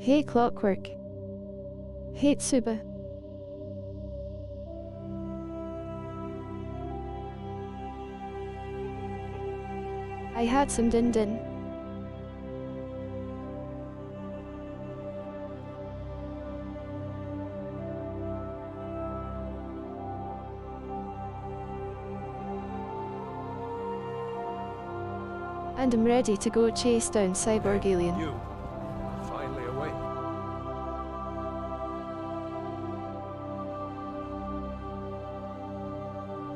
Hey Clockwork. Hey Tsuba. I had some din din. And I'm ready to go chase down Cyborg Alien. You. Finally awake.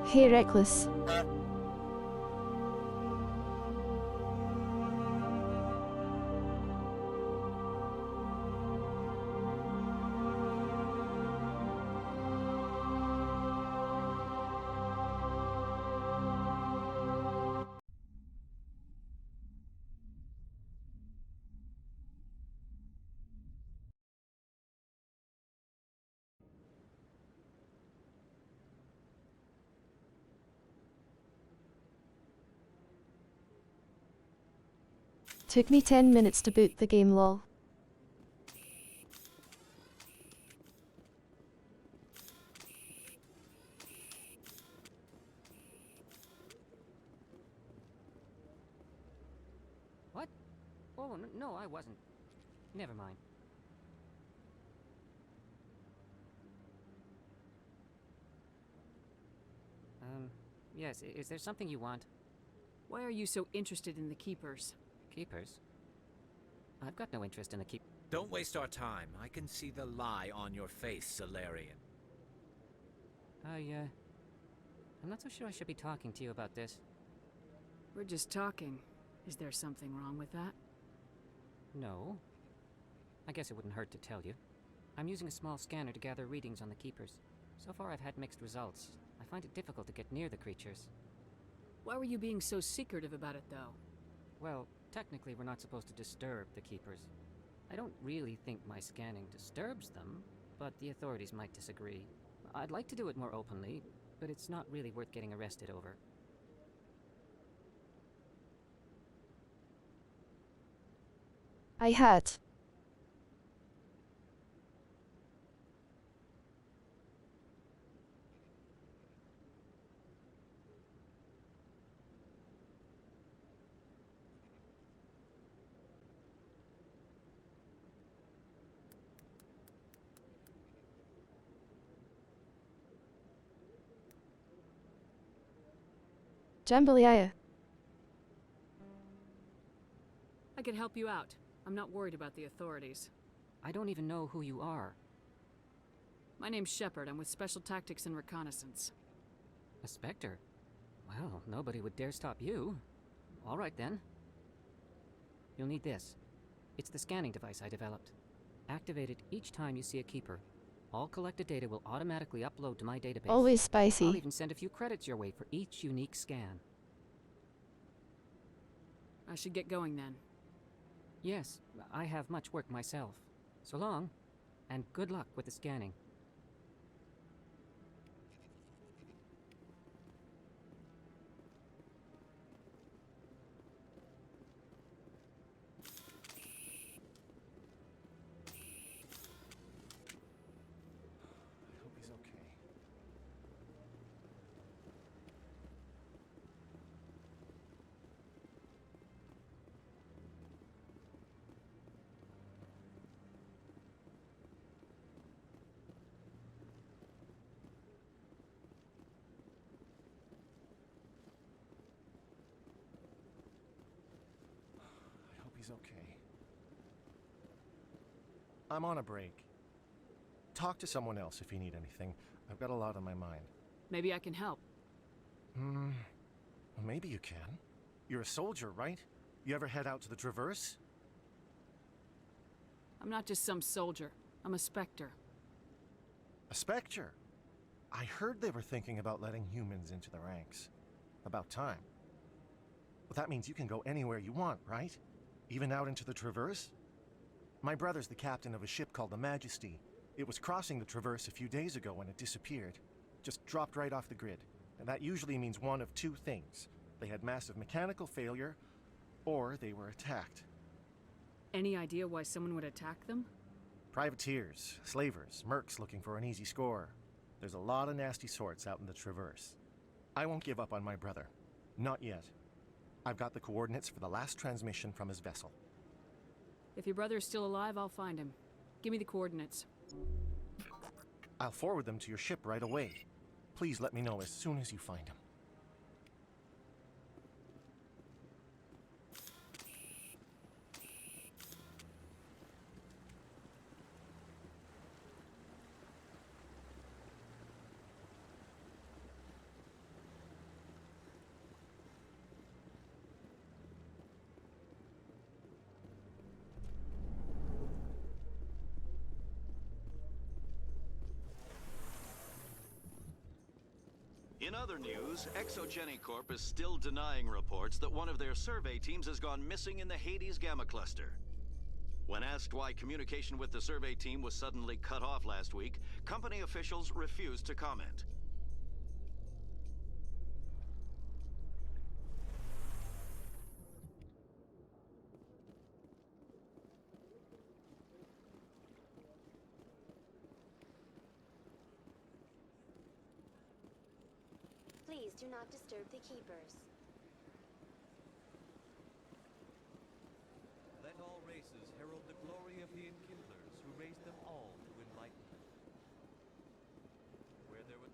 Hey Reckless. Took me 10 minutes to boot the game, lol. What? Oh, no, I wasn't. Never mind. Yes, is there something you want? Why are you so interested in the Keepers? Keepers? I've got no interest in the keep. Don't waste our time. I can see the lie on your face, Salarian. I'm not so sure I should be talking to you about this. We're just talking. Is there something wrong with that? No. I guess it wouldn't hurt to tell you. I'm using a small scanner to gather readings on the Keepers. So far I've had mixed results. I find it difficult to get near the creatures. Why were you being so secretive about it, though? Well, technically we're not supposed to disturb the Keepers. I don't really think my scanning disturbs them, but the authorities might disagree. I'd like to do it more openly, but it's not really worth getting arrested over. I had. Jambalaya. I could help you out. I'm not worried about the authorities. I don't even know who you are. My name's Shepard. I'm with Special Tactics and Reconnaissance. A Spectre? Well, nobody would dare stop you. All right, then. You'll need this. It's the scanning device I developed. Activate it each time you see a Keeper. All collected data will automatically upload to my database. Always I'll spicy. even send a few credits your way for each unique scan. I should get going then. Yes, I have much work myself. So long, and good luck with the scanning. I hope he's okay. I hope he's okay. I'm on a break. Talk to someone else if you need anything. I've got a lot on my mind. Maybe I can help. Well, maybe you can. You're a soldier, right? You ever head out to the Traverse? I'm not just some soldier. I'm a Spectre. A Spectre? I heard they were thinking about letting humans into the ranks. About time. Well, that means you can go anywhere you want, right? Even out into the Traverse? My brother's the captain of a ship called the Majesty. It was crossing the Traverse a few days ago when it disappeared. Just dropped right off the grid. And that usually means one of two things. They had massive mechanical failure, or they were attacked. Any idea why someone would attack them? Privateers, slavers, mercs looking for an easy score. There's a lot of nasty sorts out in the Traverse. I won't give up on my brother. Not yet. I've got the coordinates for the last transmission from his vessel. If your brother is still alive, I'll find him. Give me the coordinates. I'll forward them to your ship right away. Please let me know as soon as you find him. In other news, Exogeny Corp is still denying reports that one of their survey teams has gone missing in the Hades Gamma Cluster. When asked why communication with the survey team was suddenly cut off last week, company officials refused to comment. Please do not disturb the keepers. Let all races herald the glory of the enkindlers who raised them all to enlightenment. Where there was...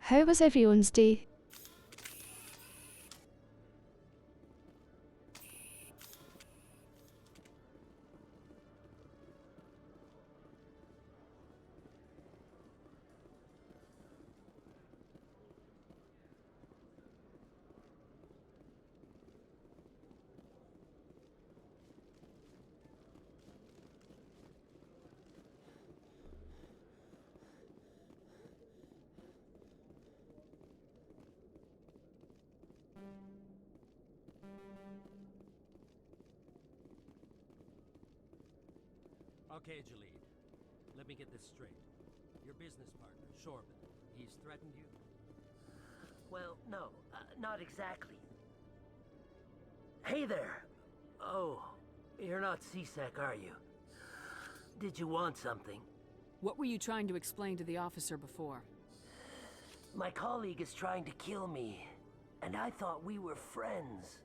How was everyone's day? Okay, Jalid. Let me get this straight. Your business partner, Shorban, he's threatened you? Well, no, not exactly. Hey there! Oh, you're not C-Sec, are you? Did you want something? What were you trying to explain to the officer before? My colleague is trying to kill me, and I thought we were friends.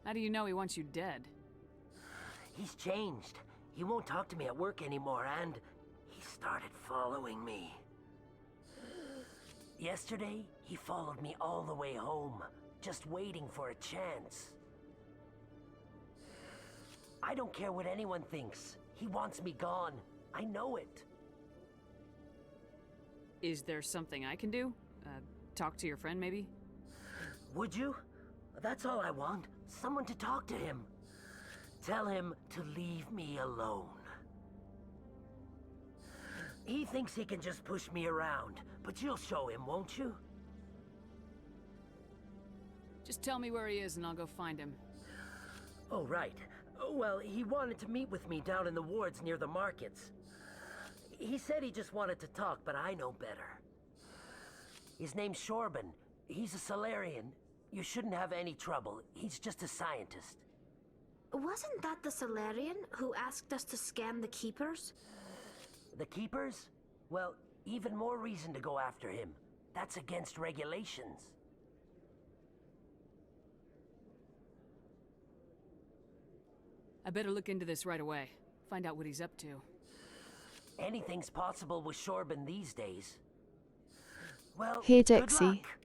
How do you know he wants you dead? He's changed. He won't talk to me at work anymore, and he started following me. Yesterday, he followed me all the way home, just waiting for a chance. I don't care what anyone thinks. He wants me gone. I know it. Is there something I can do? Talk to your friend, maybe? Would you? That's all I want. Someone to talk to him. Tell him to leave me alone. He thinks he can just push me around, but you'll show him, won't you? Just tell me where he is and I'll go find him. Oh, right. Well, he wanted to meet with me down in the wards near the markets. He said he just wanted to talk, but I know better. His name's Shorban. He's a Salarian. You shouldn't have any trouble. He's just a scientist. Wasn't that the Salarian who asked us to scan the keepers? The Keepers? Well, even more reason to go after him. That's against regulations. I better look into this right away. Find out what he's up to. Anything's possible with Shorban these days. Well, Hey, good Dixie. luck.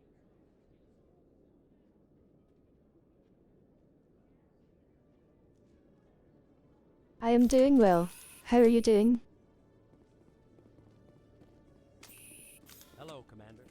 I am doing well. How are you doing? Hello, Commander.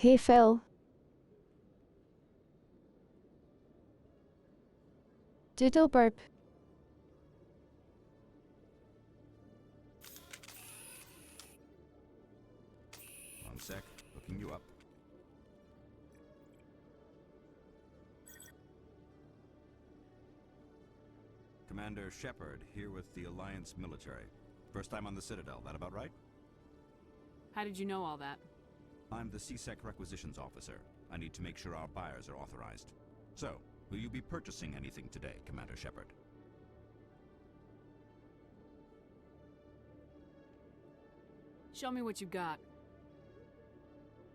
Hey Phil. Doodle burp. One sec, looking you up. Commander Shepard, here with the Alliance military. First time on the Citadel, that about right? How did you know all that? I'm the CSEC requisitions officer. I need to make sure our buyers are authorized. So, will you be purchasing anything today, Commander Shepard? Show me what you got.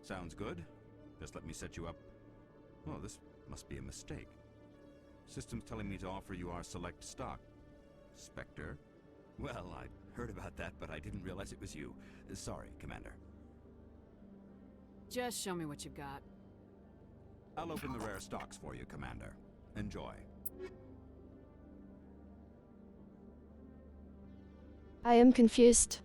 Sounds good. Just let me set you up. Oh, this must be a mistake. System's telling me to offer you our select stock. Spectre? Well, I heard about that, but I didn't realize it was you. Sorry, Commander. Just show me what you've got. I'll open the rare stocks for you, Commander. Enjoy. I am confused.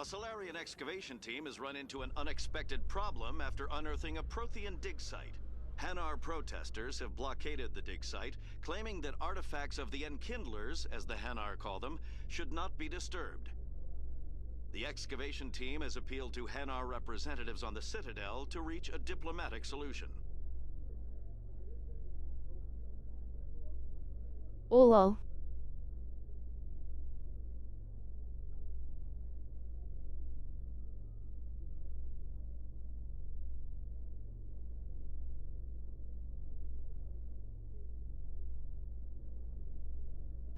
A Salarian excavation team has run into an unexpected problem after unearthing a Prothean dig site. Hanar protesters have blockaded the dig site, claiming that artifacts of the Enkindlers, as the Hanar call them, should not be disturbed. The excavation team has appealed to Hanar representatives on the Citadel to reach a diplomatic solution. Oh lol.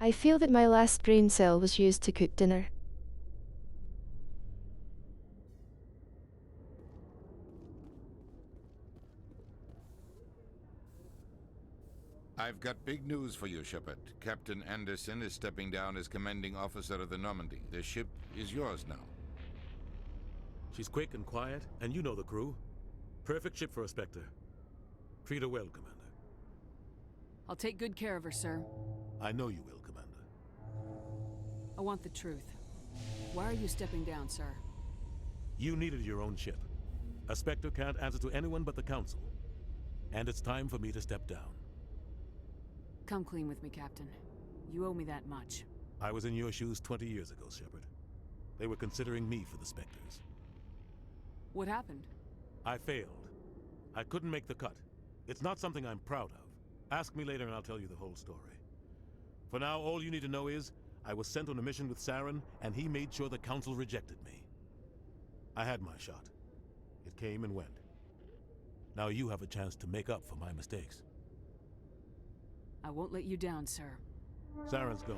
I feel that my last brain cell was used to cook dinner. I've got big news for you, Shepard. Captain Anderson is stepping down as commanding officer of the Normandy. The ship is yours now. She's quick and quiet, and you know the crew. Perfect ship for a Spectre. Treat her well, Commander. I'll take good care of her, sir. I know you will, Commander. I want the truth. Why are you stepping down, sir? You needed your own ship. A Spectre can't answer to anyone but the Council. And it's time for me to step down. Come clean with me, Captain. You owe me that much. I was in your shoes 20 years ago, Shepard. They were considering me for the Spectres. What happened? I failed. I couldn't make the cut. It's not something I'm proud of. Ask me later and I'll tell you the whole story. For now, all you need to know is, I was sent on a mission with Saren, and he made sure the Council rejected me. I had my shot. It came and went. Now you have a chance to make up for my mistakes. I won't let you down, sir. Saren's gone.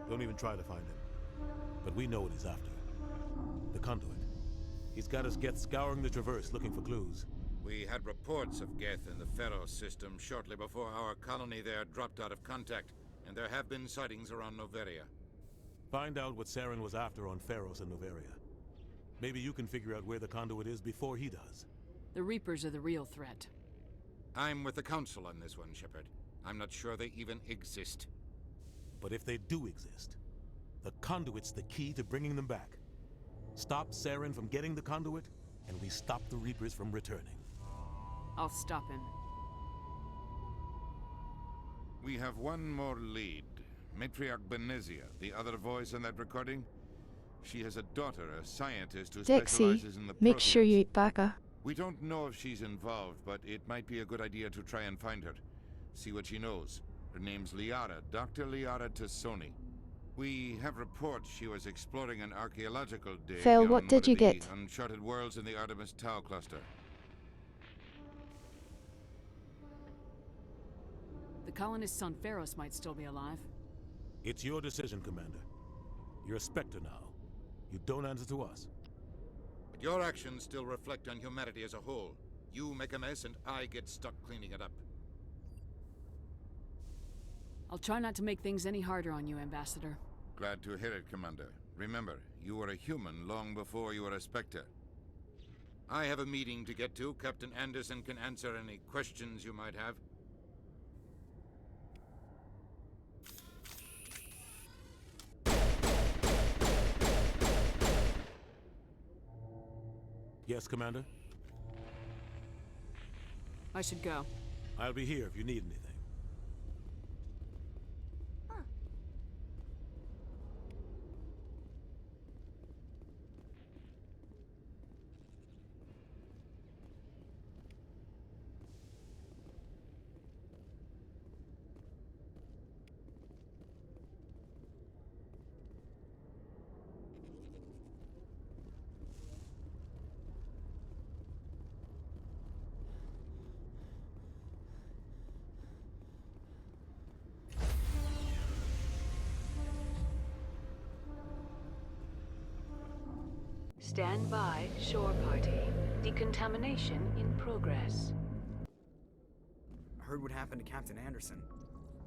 Don't even try to find him. But we know what he's after. The conduit. He's got us Geth scouring the Traverse looking for clues. We had reports of Geth in the Pharos system shortly before our colony there dropped out of contact, and there have been sightings around Noveria. Find out what Saren was after on Pharos and Noveria. Maybe you can figure out where the conduit is before he does. The Reapers are the real threat. I'm with the Council on this one, Shepard. I'm not sure they even exist. But if they do exist, the conduit's the key to bringing them back. Stop Saren from getting the conduit, and we stop the Reapers from returning. I'll stop him. We have one more lead. Matriarch Benezia, the other voice in that recording. She has a daughter, a scientist who Dixie, specializes in the make sure you proteins. eat baka. We don't know if she's involved, but it might be a good idea to try and find her. See what she knows. Her name's Liara, Dr. Liara Tassoni. We have reports she was exploring an archaeological dig Phil, on what one did of you the get? uncharted worlds in the Artemis Tau cluster. The colonists on Pharos might still be alive. It's your decision, Commander. You're a Spectre now. You don't answer to us. But your actions still reflect on humanity as a whole. You make a mess and I get stuck cleaning it up. I'll try not to make things any harder on you, Ambassador. Glad to hear it, Commander. Remember, you were a human long before you were a Spectre. I have a meeting to get to. Captain Anderson can answer any questions you might have. Yes, Commander? I should go. I'll be here if you need anything. Stand by, shore party. Decontamination in progress. I heard what happened to Captain Anderson.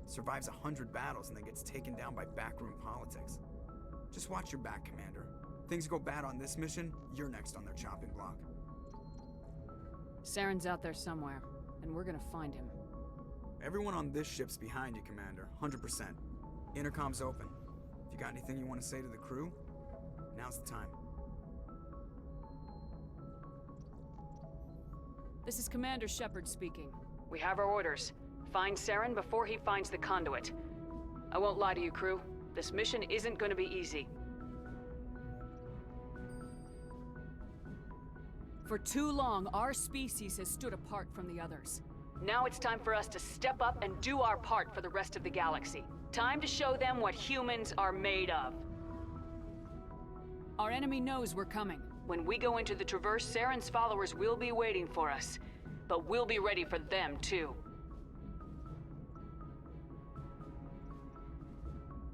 Survives 100 battles and then gets taken down by backroom politics. Just watch your back, Commander. Things go bad on this mission, you're next on their chopping block. Saren's out there somewhere, and we're gonna find him. Everyone on this ship's behind you, Commander. 100%. Intercom's open. If you got anything you want to say to the crew, now's the time. This is Commander Shepard speaking. We have our orders. Find Saren before he finds the conduit. I won't lie to you, crew. This mission isn't gonna be easy. For too long, our species has stood apart from the others. Now it's time for us to step up and do our part for the rest of the galaxy. Time to show them what humans are made of. Our enemy knows we're coming. When we go into the Traverse, Saren's followers will be waiting for us. But we'll be ready for them, too.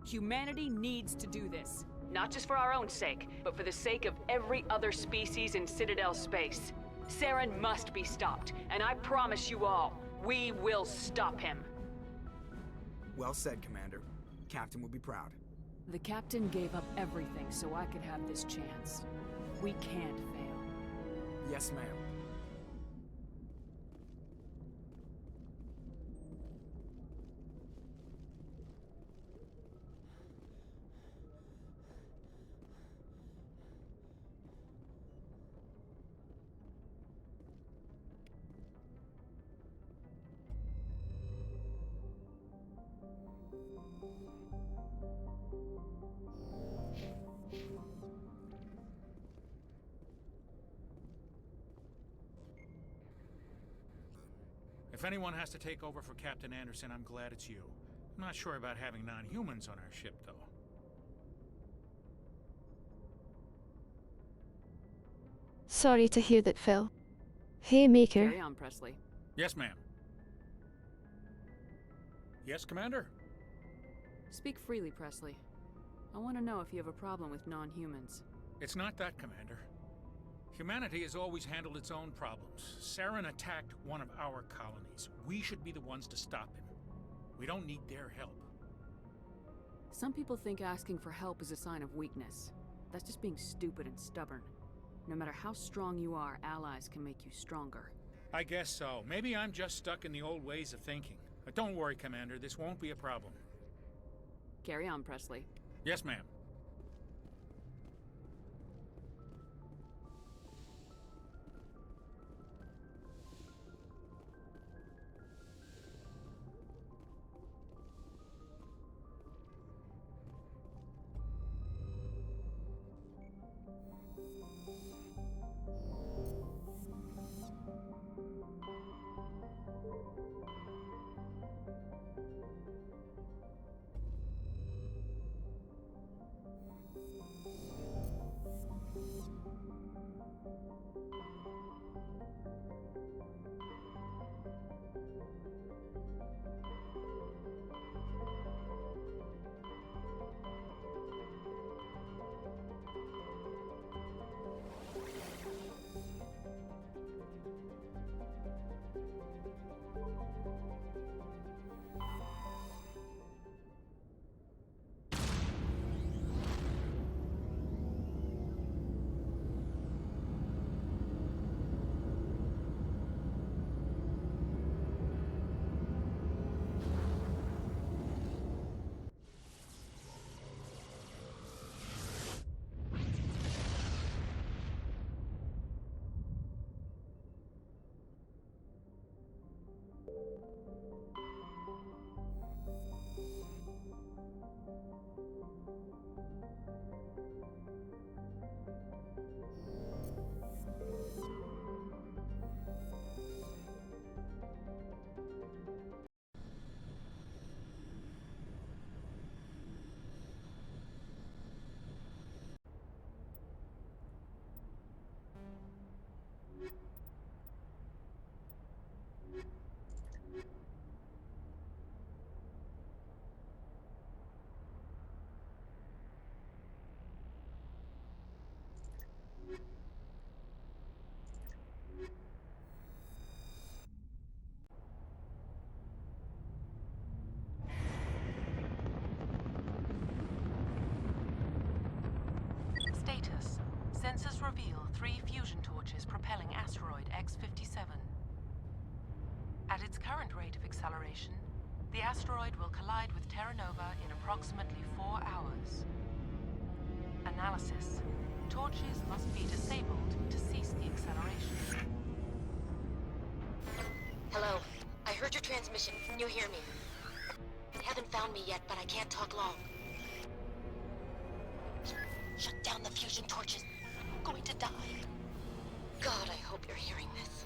Humanity needs to do this. Not just for our own sake, but for the sake of every other species in Citadel space. Saren must be stopped, and I promise you all, we will stop him. Well said, Commander. Captain will be proud. The Captain gave up everything so I could have this chance. We can't fail. Yes, ma'am. If anyone has to take over for Captain Anderson, I'm glad it's you. I'm not sure about having non-humans on our ship, though. Sorry to hear that, Phil. Hey, Maker. Carry on, Presley. Yes, ma'am. Yes, Commander? Speak freely, Presley. I want to know if you have a problem with non-humans. It's not that, Commander. Humanity has always handled its own problems. Saren attacked one of our colonies. We should be the ones to stop him. We don't need their help. Some people think asking for help is a sign of weakness. That's just being stupid and stubborn. No matter how strong you are, allies can make you stronger. I guess so. Maybe I'm just stuck in the old ways of thinking. But don't worry, Commander. This won't be a problem. Carry on, Presley. Yes, ma'am. Status. Sensors reveal 3 fusion torches propelling asteroid X-57. At its current rate of acceleration, the asteroid will collide with Terra Nova in approximately 4 hours. Analysis. Torches must be disabled to cease the acceleration. Hello. I heard your transmission. Can you hear me? They haven't found me yet, but I can't talk long. Shut down the fusion torches. I'm going to die. God, I hope you're hearing this.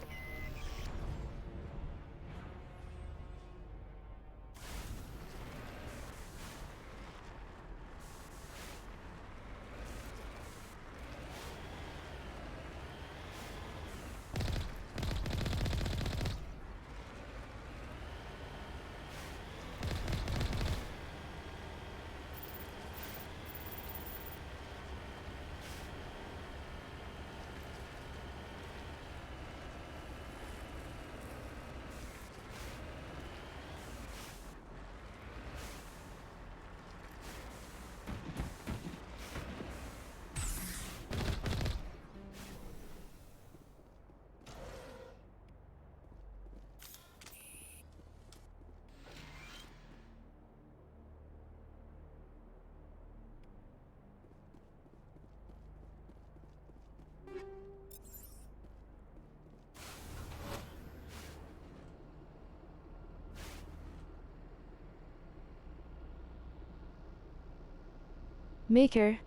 Maker.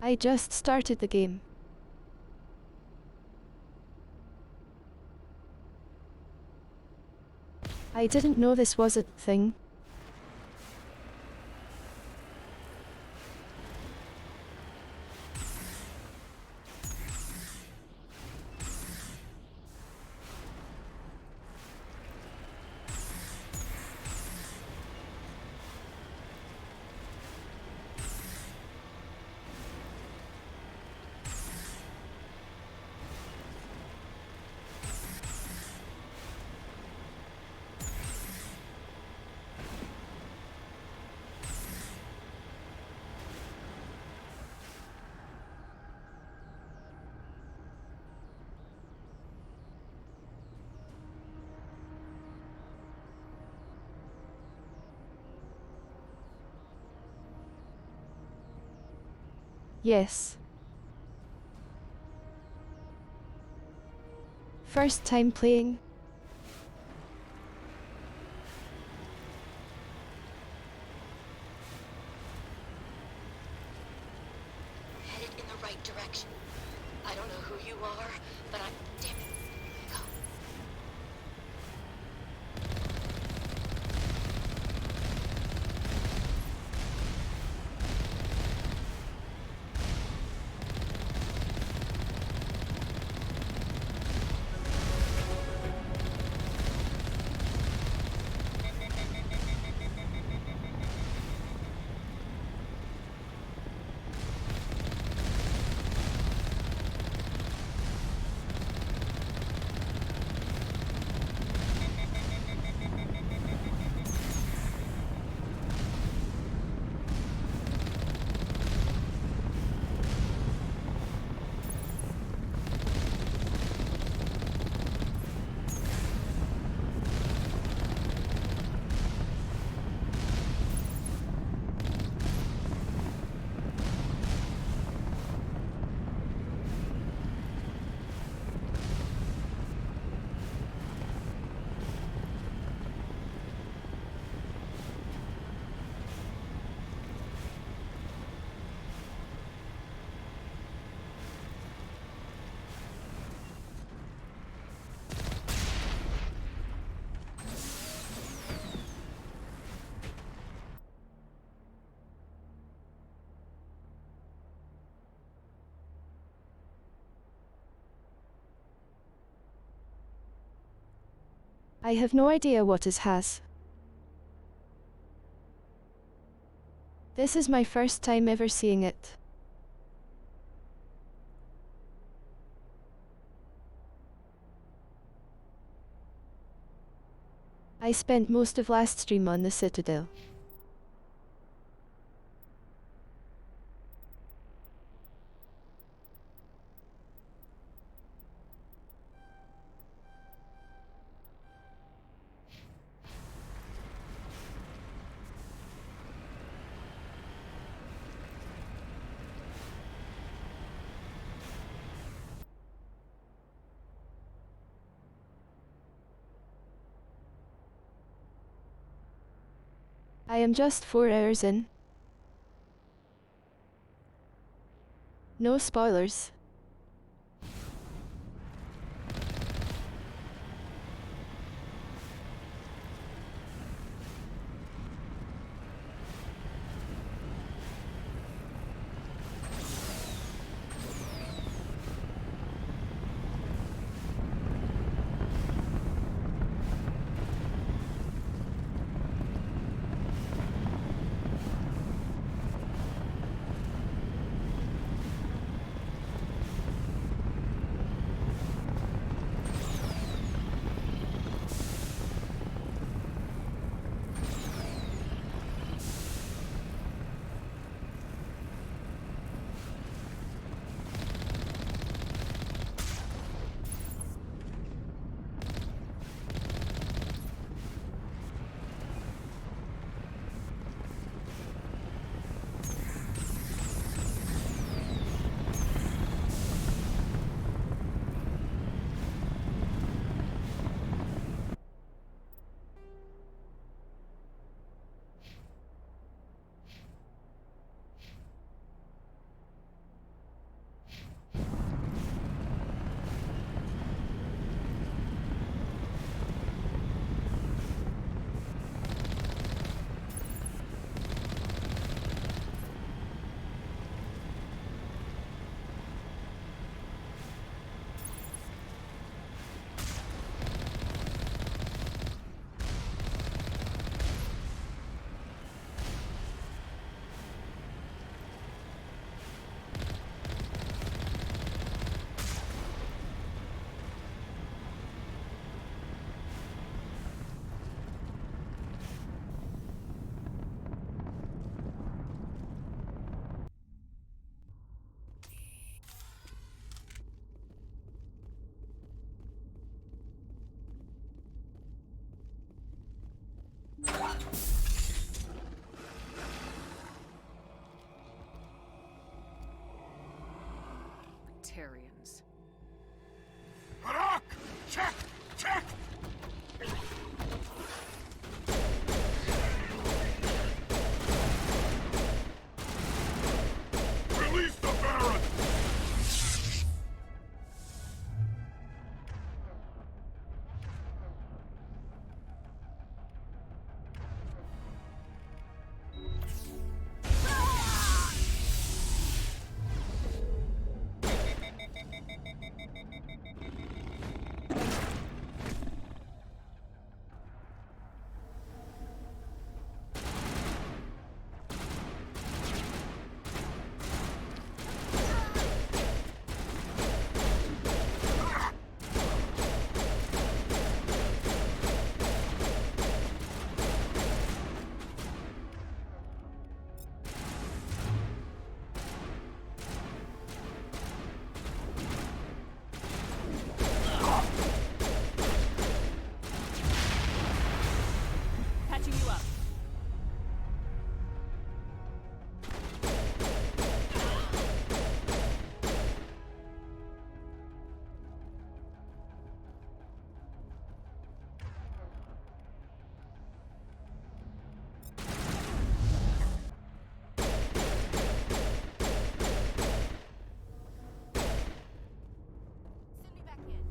I just started the game. I didn't know this was a thing. Yes. First time playing. Headed in the right direction. I don't know who you are, but I'm... Damn it. Go. I have no idea what it has. This is my first time ever seeing it. I spent most of last stream on the Citadel. I am just 4 hours in. No spoilers. Batarians. Harak! Check! Check! Release the Baron! Patching you up. Send me back in.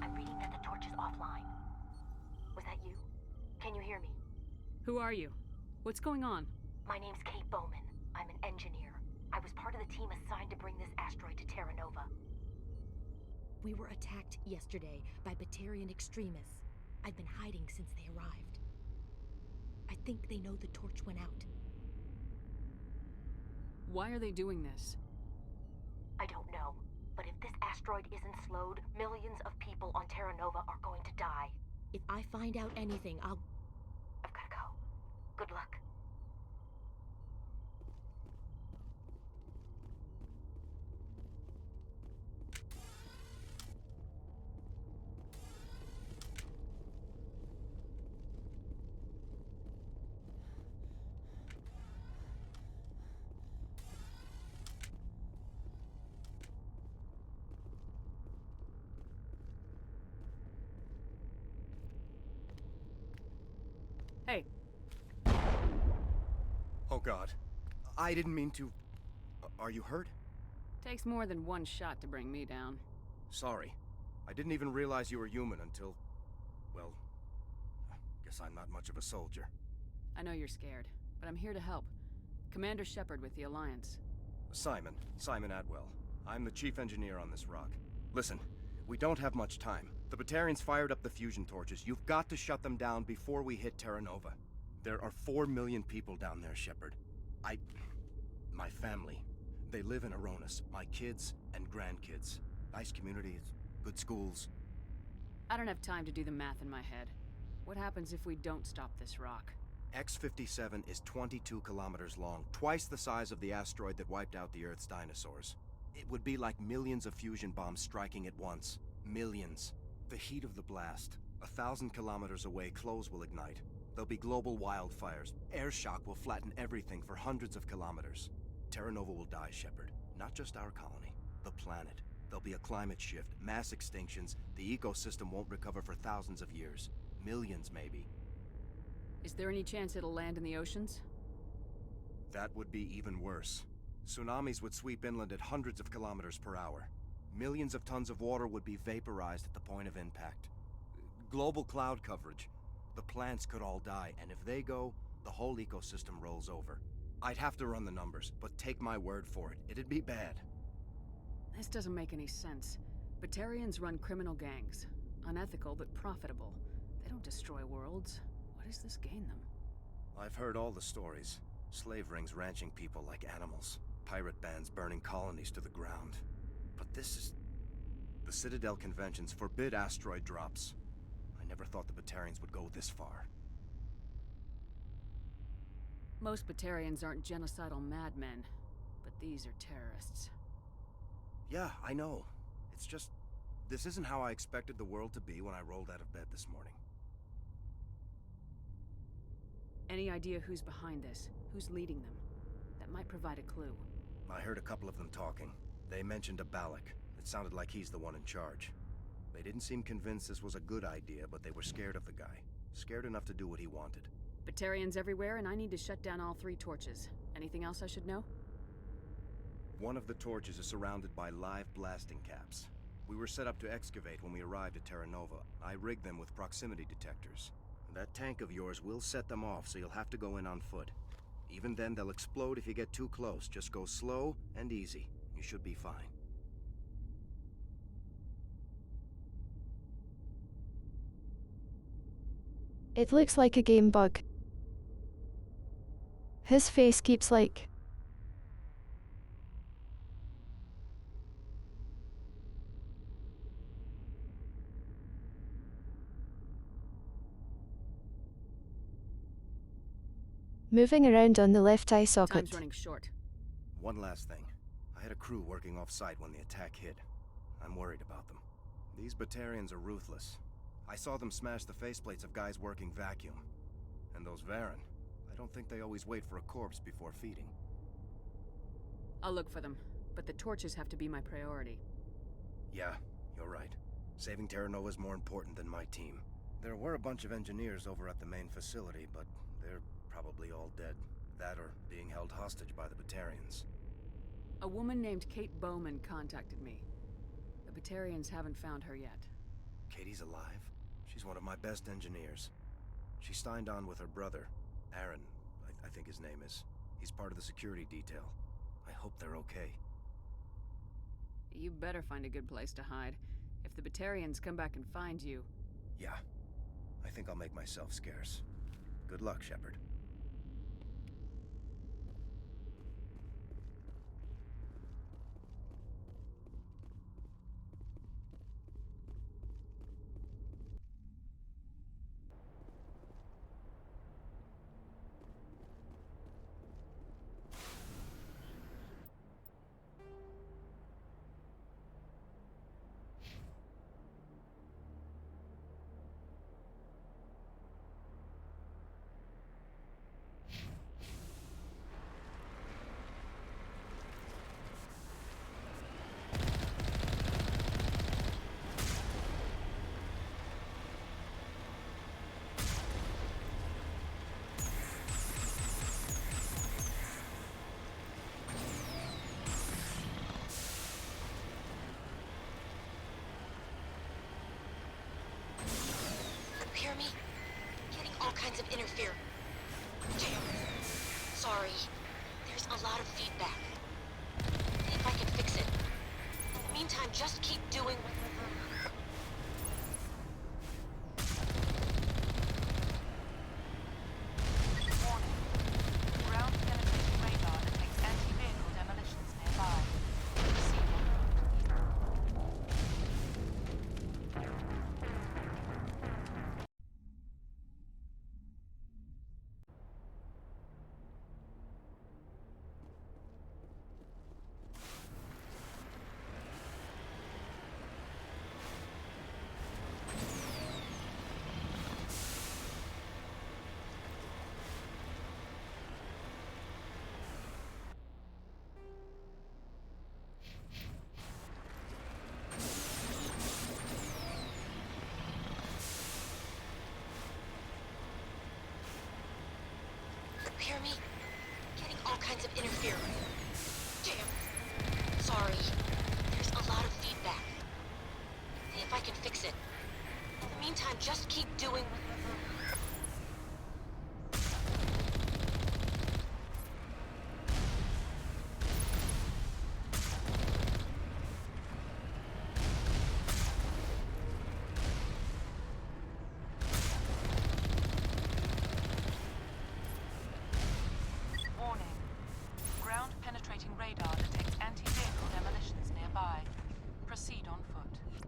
I'm reading that the torch is offline. Was that you? Can you hear me? Who are you? What's going on? My name's Kate Bowman. I'm an engineer. I was part of the team assigned to bring this asteroid to Terra Nova. We were attacked yesterday by Batarian extremists. I've been hiding since they arrived. I think they know the torch went out. Why are they doing this? I don't know, but if this asteroid isn't slowed, millions of people on Terra Nova are going to die. If I find out anything, I'll... I've gotta go. Good luck. Hey. Oh God. I didn't mean to... Are you hurt? Takes more than one shot to bring me down. Sorry. I didn't even realize you were human until... Well... Guess I'm not much of a soldier. I know you're scared, but I'm here to help. Commander Shepard with the Alliance. Simon Atwell. I'm the chief engineer on this rock. Listen, we don't have much time. The Batarians fired up the fusion torches. You've got to shut them down before we hit Terra Nova. There are 4 million people down there, Shepard. My family. They live in Aronis. My kids and grandkids. Nice communities, good schools. I don't have time to do the math in my head. What happens if we don't stop this rock? X-57 is 22 kilometers long, twice the size of the asteroid that wiped out the Earth's dinosaurs. It would be like millions of fusion bombs striking at once. Millions. The heat of the blast. 1,000 kilometers away, clothes will ignite. There'll be global wildfires. Air shock will flatten everything for hundreds of kilometers. Terra Nova will die, Shepard. Not just our colony. The planet. There'll be a climate shift, mass extinctions. The ecosystem won't recover for thousands of years. Millions, maybe. Is there any chance it'll land in the oceans? That would be even worse. Tsunamis would sweep inland at hundreds of kilometers per hour. Millions of tons of water would be vaporized at the point of impact. Global cloud coverage. The plants could all die, and if they go, the whole ecosystem rolls over. I'd have to run the numbers, but take my word for it, it'd be bad. This doesn't make any sense. Batarians run criminal gangs. Unethical, but profitable. They don't destroy worlds. What does this gain them? I've heard all the stories. Slave rings ranching people like animals. Pirate bands burning colonies to the ground. But this is... The Citadel conventions forbid asteroid drops. I never thought the Batarians would go this far. Most Batarians aren't genocidal madmen, but these are terrorists. Yeah, I know. It's just... this isn't how I expected the world to be when I rolled out of bed this morning. Any idea who's behind this? Who's leading them? That might provide a clue. I heard a couple of them talking. They mentioned a Balak. It sounded like he's the one in charge. They didn't seem convinced this was a good idea, but they were scared of the guy. Scared enough to do what he wanted. Batarians everywhere, and I need to shut down all 3 torches. Anything else I should know? One of the torches is surrounded by live blasting caps. We were set up to excavate when we arrived at Terra Nova. I rigged them with proximity detectors. That tank of yours will set them off, so you'll have to go in on foot. Even then, they'll explode if you get too close. Just go slow and easy. You should be fine. It looks like a game bug. His face keeps like... moving around on the left eye socket. Time's running short. One last thing. I had a crew working off-site when the attack hit. I'm worried about them. These Batarians are ruthless. I saw them smash the faceplates of guys working vacuum. And those Varen, I don't think they always wait for a corpse before feeding. I'll look for them, but the torches have to be my priority. Yeah, you're right. Saving Terra Nova is more important than my team. There were a bunch of engineers over at the main facility, but they're probably all dead. That or being held hostage by the Batarians. A woman named Kate Bowman contacted me. The Batarians haven't found her yet. Katie's alive? She's one of my best engineers. She signed on with her brother, Aaron, I think his name is. He's part of the security detail. I hope they're okay. You better find a good place to hide. If the Batarians come back and find you... Yeah. I think I'll make myself scarce. Good luck, Shepard. Hear me? Getting all kinds of interference. Damn. Sorry. There's a lot of feedback. See if I can fix it. In the meantime, just keep doing... Warning. Ground penetrating radar detects anti-vehicle demolitions nearby. Proceed on foot. Hear me? Getting all kinds of interference. Damn. Sorry. There's a lot of feedback. See if I can fix it. In the meantime, just keep doing... Warning. Ground penetrating radar detects anti-vehicle demolitions nearby. Proceed on foot.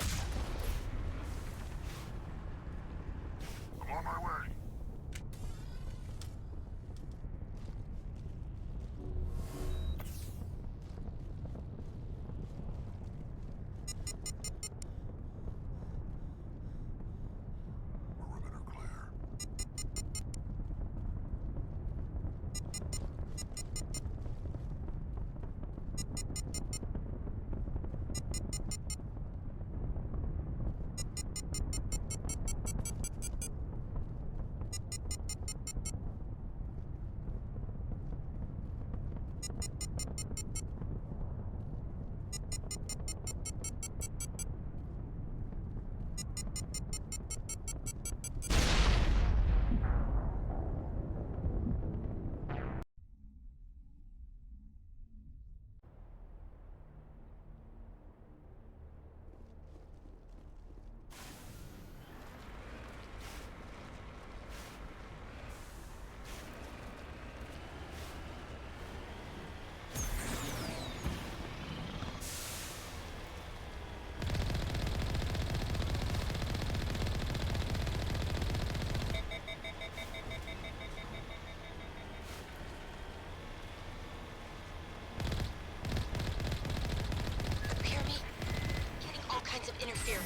interfere.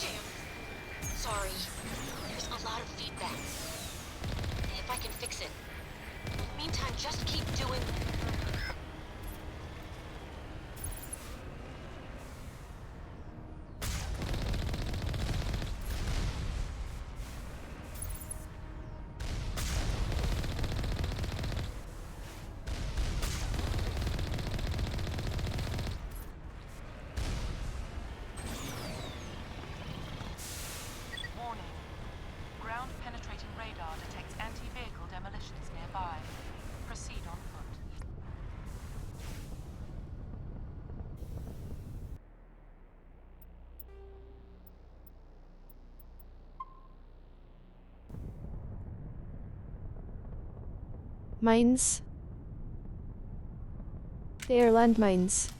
Damn. Sorry. There's a lot of feedback. If I can fix it. In the meantime, just keep doing... Warning. Ground-penetrating radar detects anti-vehicle demolitions nearby. Proceed on foot. Mines. They are landmines.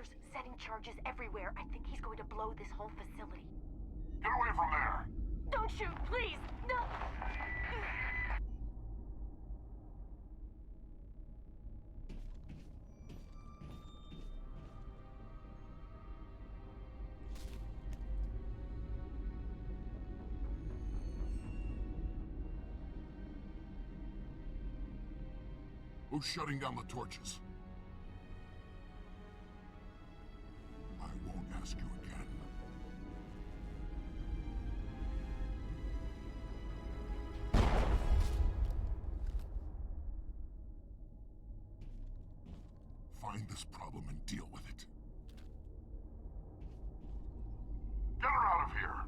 Commander's setting charges everywhere. I think he's going to blow this whole facility. Get away from there! Don't shoot, please! No! Who's shutting down the torches? I won't ask you again. Find this problem and deal with it. Get her out of here!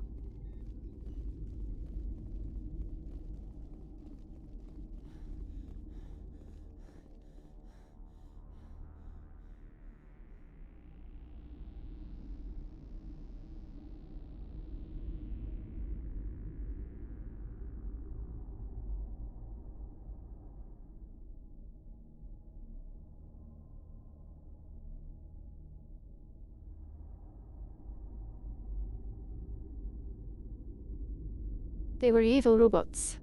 They were evil robots.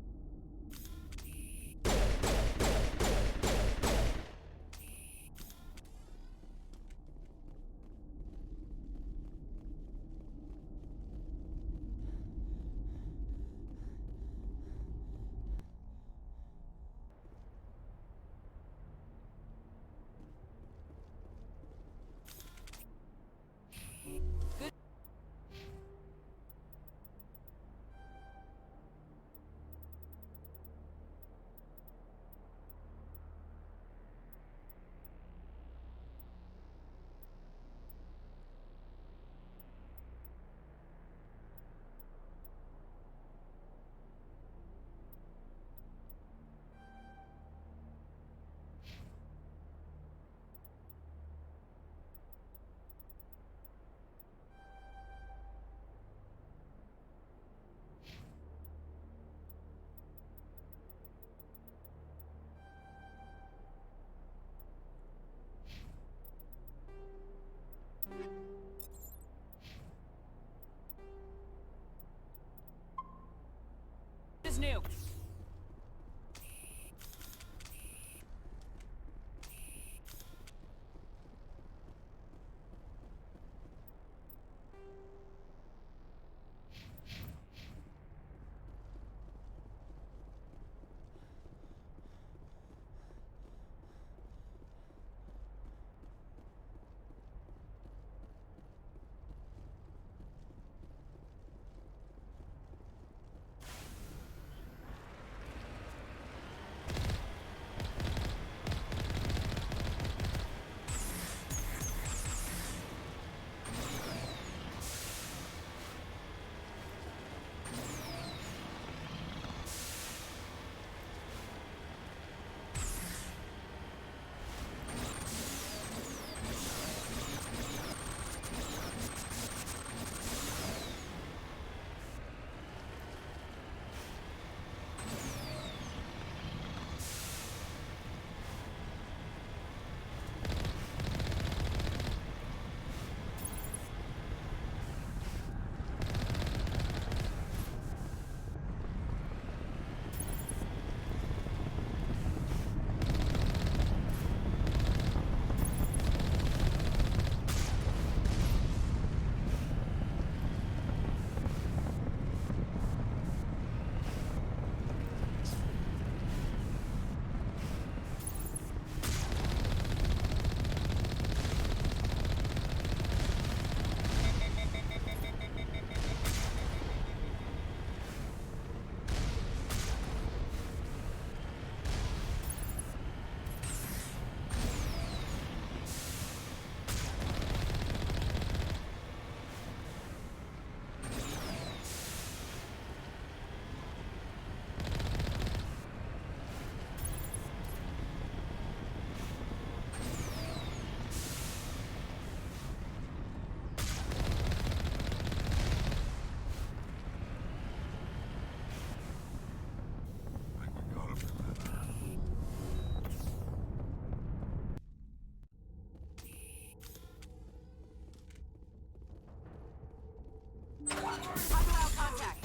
Hostile contact.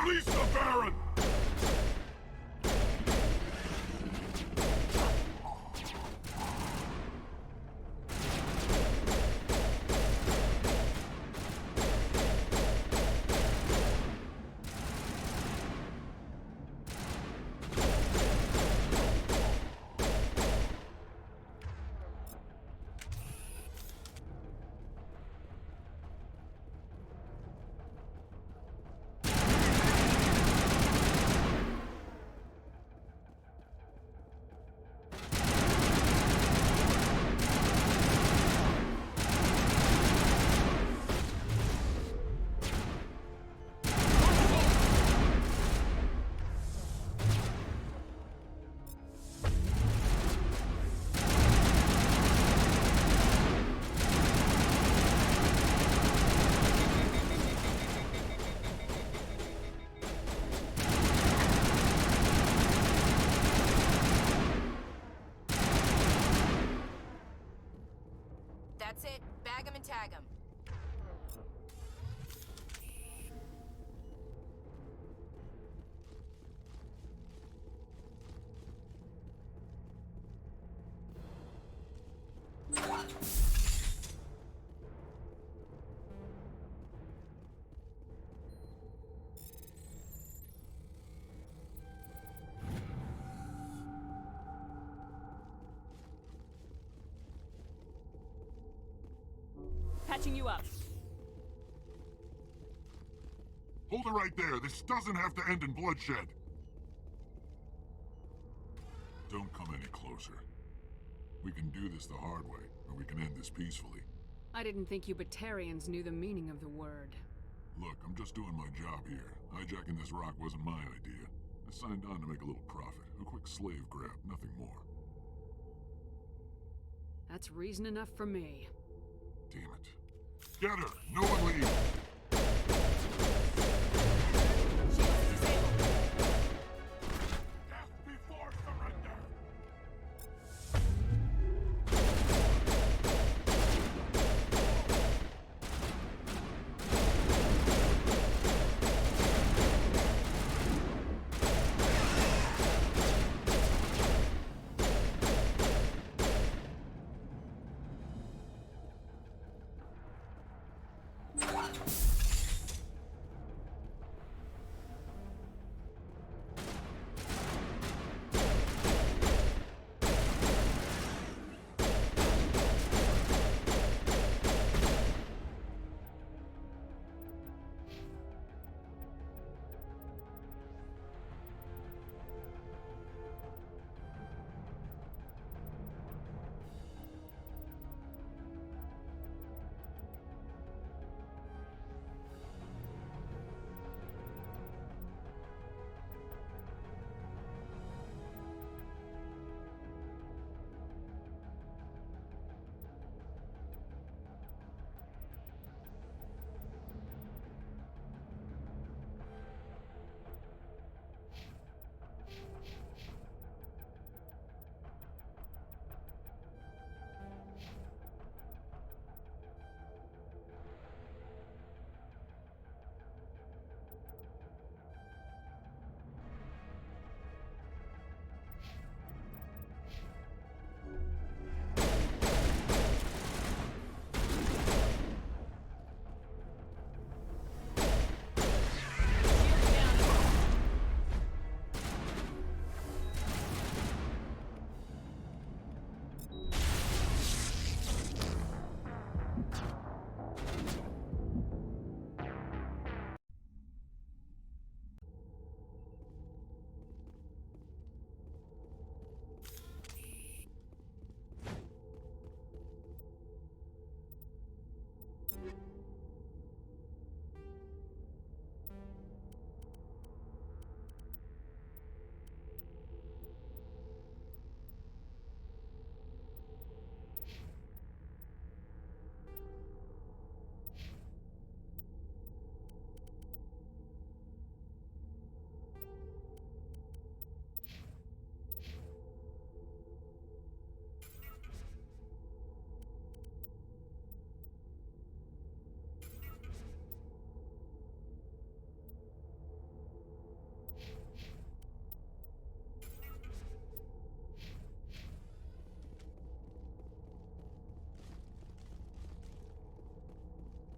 Release the Baron! That's it. Bag 'em and tag 'em. Patching you up. Hold it right there. This doesn't have to end in bloodshed. Don't come any closer. We can do this the hard way, or we can end this peacefully. I didn't think you Batarians knew the meaning of the word. Look, I'm just doing my job here. Hijacking this rock wasn't my idea. I signed on to make a little profit. A quick slave grab, nothing more. That's reason enough for me. Damn it. Get her! No one leave! Death before surrender! What?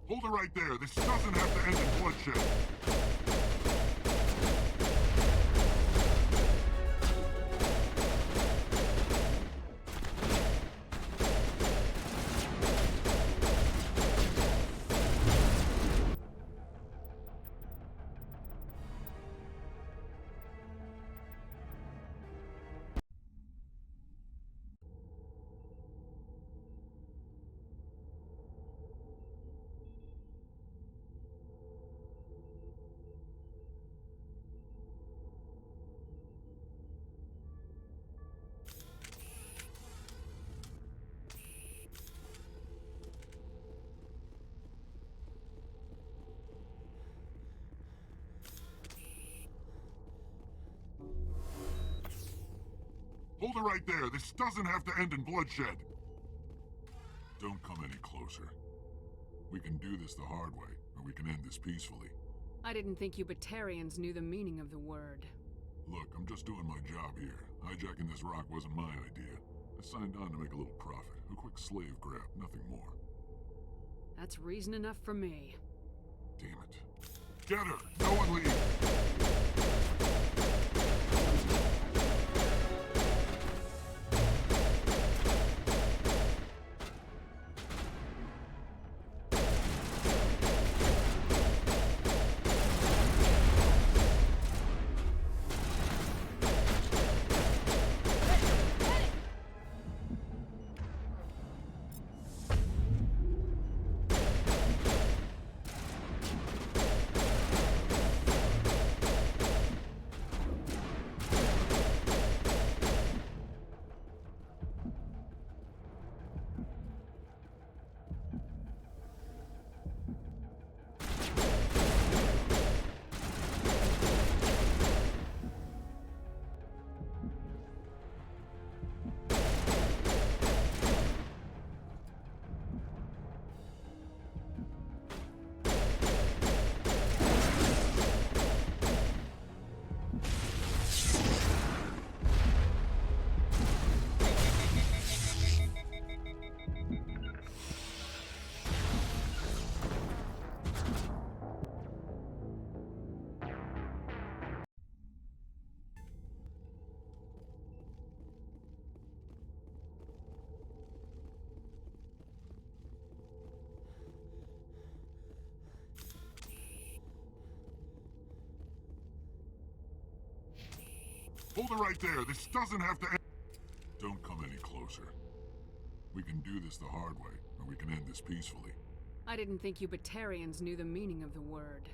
Hold it right there. This doesn't have to end in bloodshed. Hold it right there. This doesn't have to end in bloodshed. Don't come any closer. We can do this the hard way, or we can end this peacefully. I didn't think you Batarians knew the meaning of the word. Look, I'm just doing my job here. Hijacking this rock wasn't my idea. I signed on to make a little profit. A quick slave grab, nothing more. That's reason enough for me. Damn it. Get her! No one leave! Hold it right there. This doesn't have to end. Don't come any closer. We can do this the hard way, or we can end this peacefully. I didn't think you Batarians knew the meaning of the word.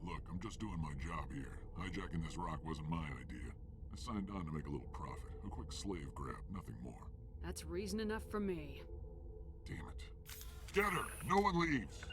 Look, I'm just doing my job here. Hijacking this rock wasn't my idea. I signed on to make a little profit. A quick slave grab, nothing more. That's reason enough for me. Damn it. Get her! No one leaves!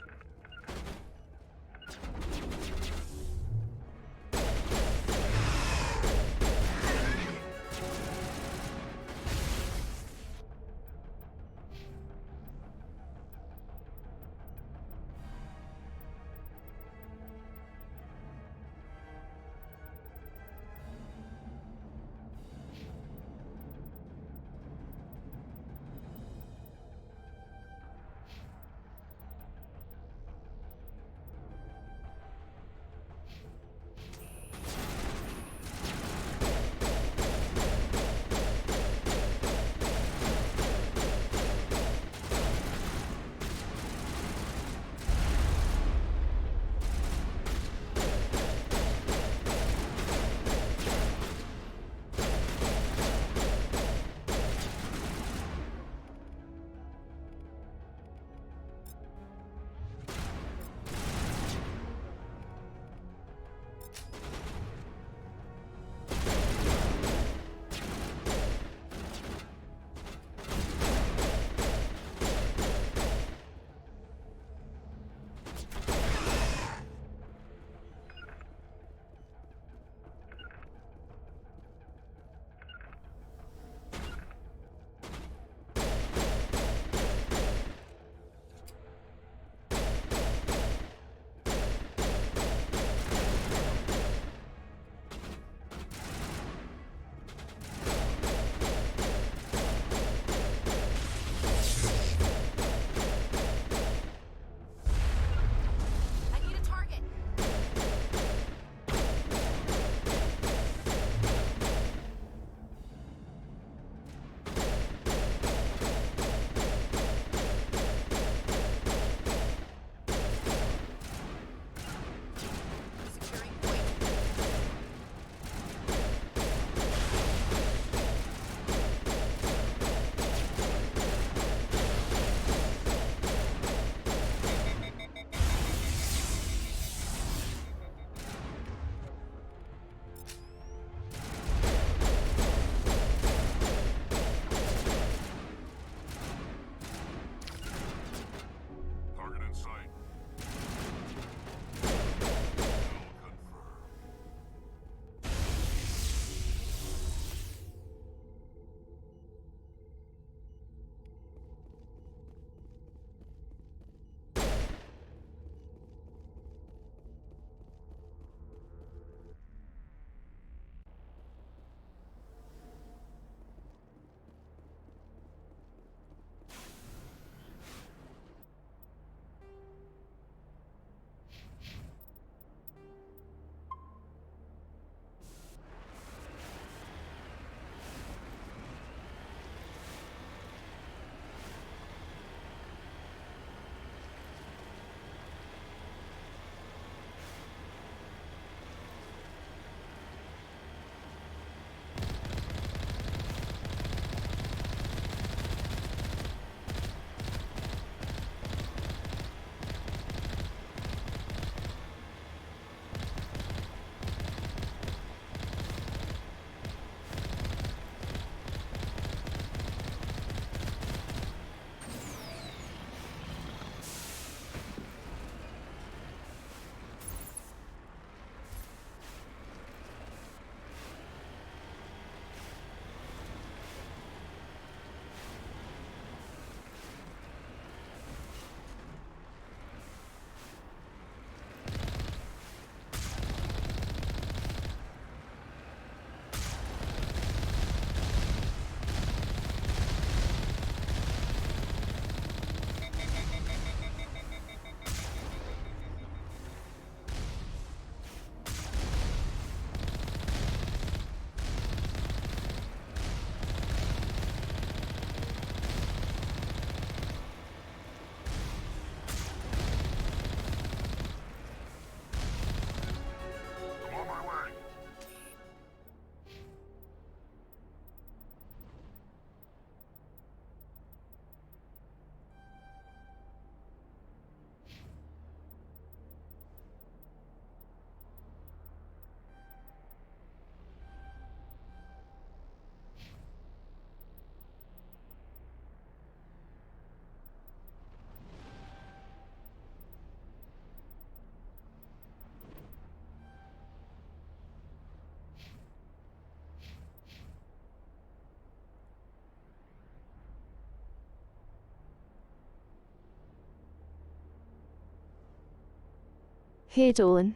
Hey, Dolan.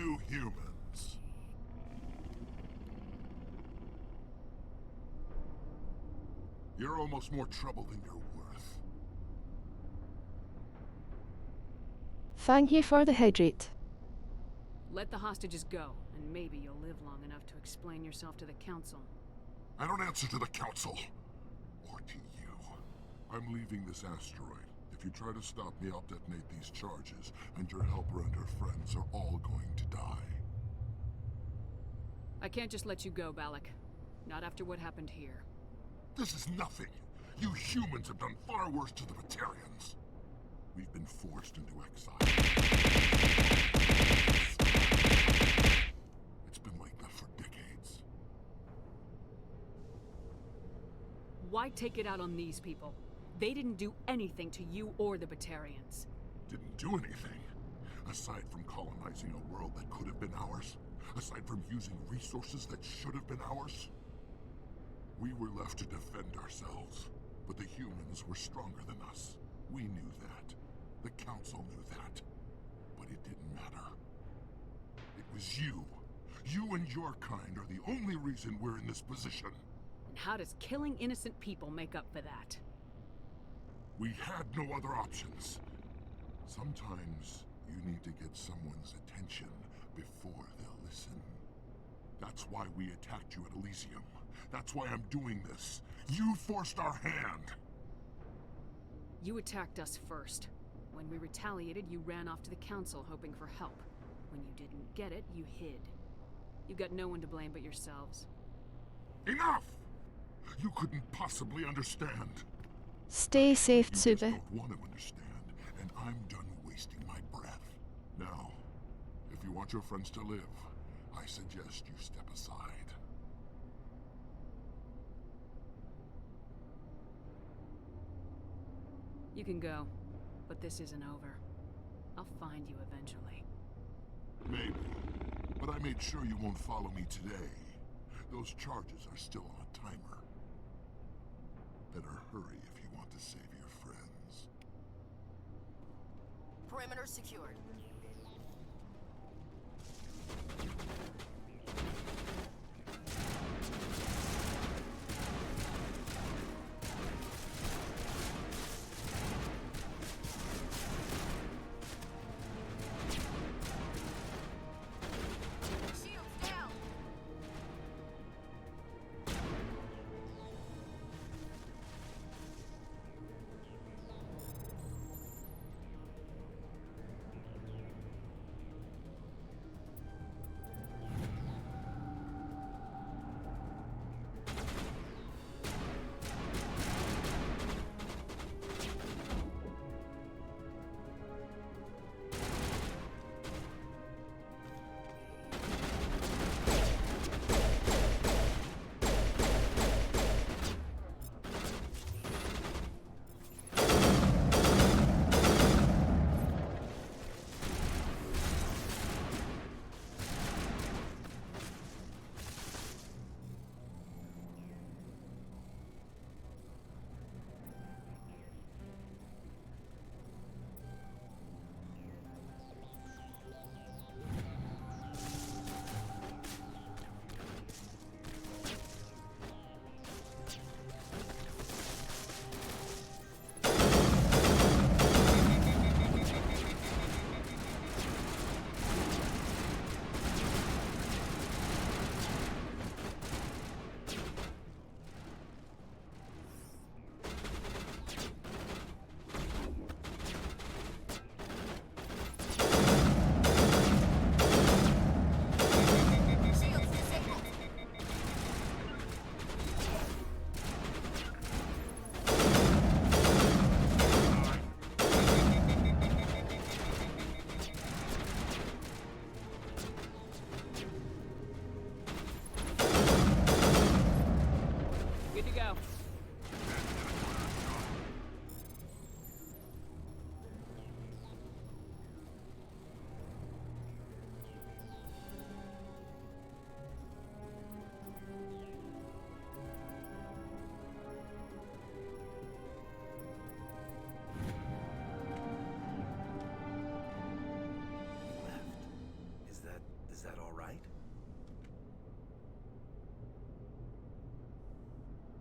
you humans. You're almost more trouble than you're worth. Thank you for the hydrate. Let the hostages go, and maybe you'll live long enough to explain yourself to the Council. I don't answer to the Council. Or to you. I'm leaving this asteroid. If you try to stop me, I'll detonate these charges, and your helper and her friends are all going to die. I can't just let you go, Balak. Not after what happened here. This is nothing. You humans have done far worse to the Batarians. We've been forced into exile. It's been like that for decades. Why take it out on these people? They didn't do anything to you or the Batarians. Didn't do anything. Aside from colonizing a world that could have been ours. Aside from using resources that should have been ours. We were left to defend ourselves. But the humans were stronger than us. We knew that. The Council knew that. But it didn't matter. It was you. You and your kind are the only reason we're in this position. And how does killing innocent people make up for that? We had no other options. Sometimes you need to get someone's attention before they'll listen. That's why we attacked you at Elysium. That's why I'm doing this. You forced our hand. You attacked us first. When we retaliated, you ran off to the Council hoping for help. When you didn't get it, you hid. You've got no one to blame but yourselves. Enough! You couldn't possibly understand. Stay safe, You just Tsube. don't want to understand, and I'm done wasting my breath. Now, if you want your friends to live, I suggest you step aside. You can go, but this isn't over. I'll find you eventually. Maybe. But I made sure you won't follow me today. Those charges are still on a timer. Better hurry if you want to save your friends. Perimeter secured.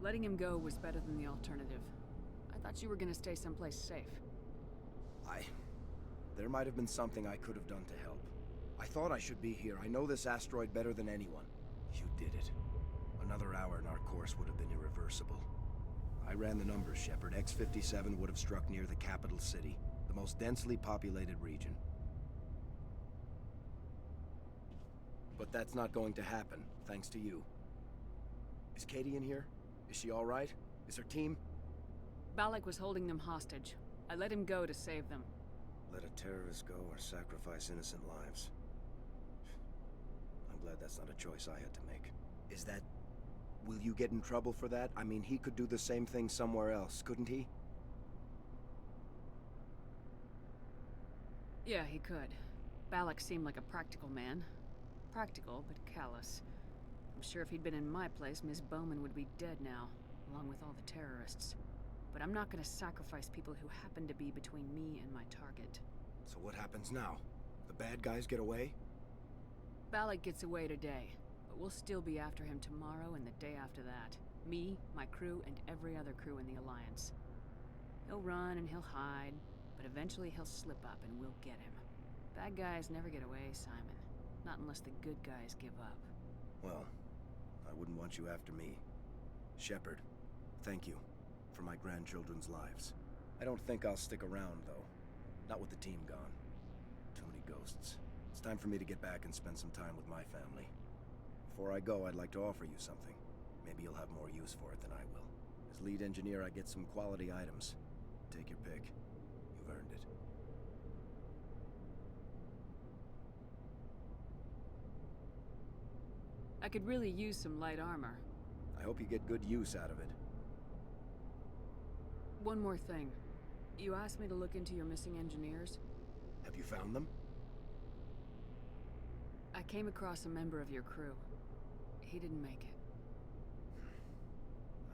Letting him go was better than the alternative. I thought you were gonna stay someplace safe. There might have been something I could have done to help. I thought I should be here. I know this asteroid better than anyone. You did it. Another hour and our course would have been irreversible. I ran the numbers, Shepard. X-57 would have struck near the capital city, the most densely populated region. But that's not going to happen, thanks to you. Is Katie in here? Is she all right? Is her team? Balak was holding them hostage. I let him go to save them. Let a terrorist go or sacrifice innocent lives. I'm glad that's not a choice I had to make. Is that... Will you get in trouble for that? I mean, he could do the same thing somewhere else, couldn't he? Yeah, he could. Balak seemed like a practical man. Practical, but callous. I'm sure if he'd been in my place, Miss Bowman would be dead now, along with all the terrorists. But I'm not gonna sacrifice people who happen to be between me and my target. So what happens now? The bad guys get away? Balak gets away today, but we'll still be after him tomorrow and the day after that. Me, my crew, and every other crew in the Alliance. He'll run and he'll hide, but eventually he'll slip up and we'll get him. Bad guys never get away, Simon. Not unless the good guys give up. Well, I wouldn't want you after me. Shepard, thank you for my grandchildren's lives. I don't think I'll stick around, though. Not with the team gone. Too many ghosts. It's time for me to get back and spend some time with my family. Before I go, I'd like to offer you something. Maybe you'll have more use for it than I will. As lead engineer, I get some quality items. Take your pick. You've earned it. I could really use some light armor. I hope you get good use out of it. One more thing. You asked me to look into your missing engineers? Have you found them? I came across a member of your crew. He didn't make it.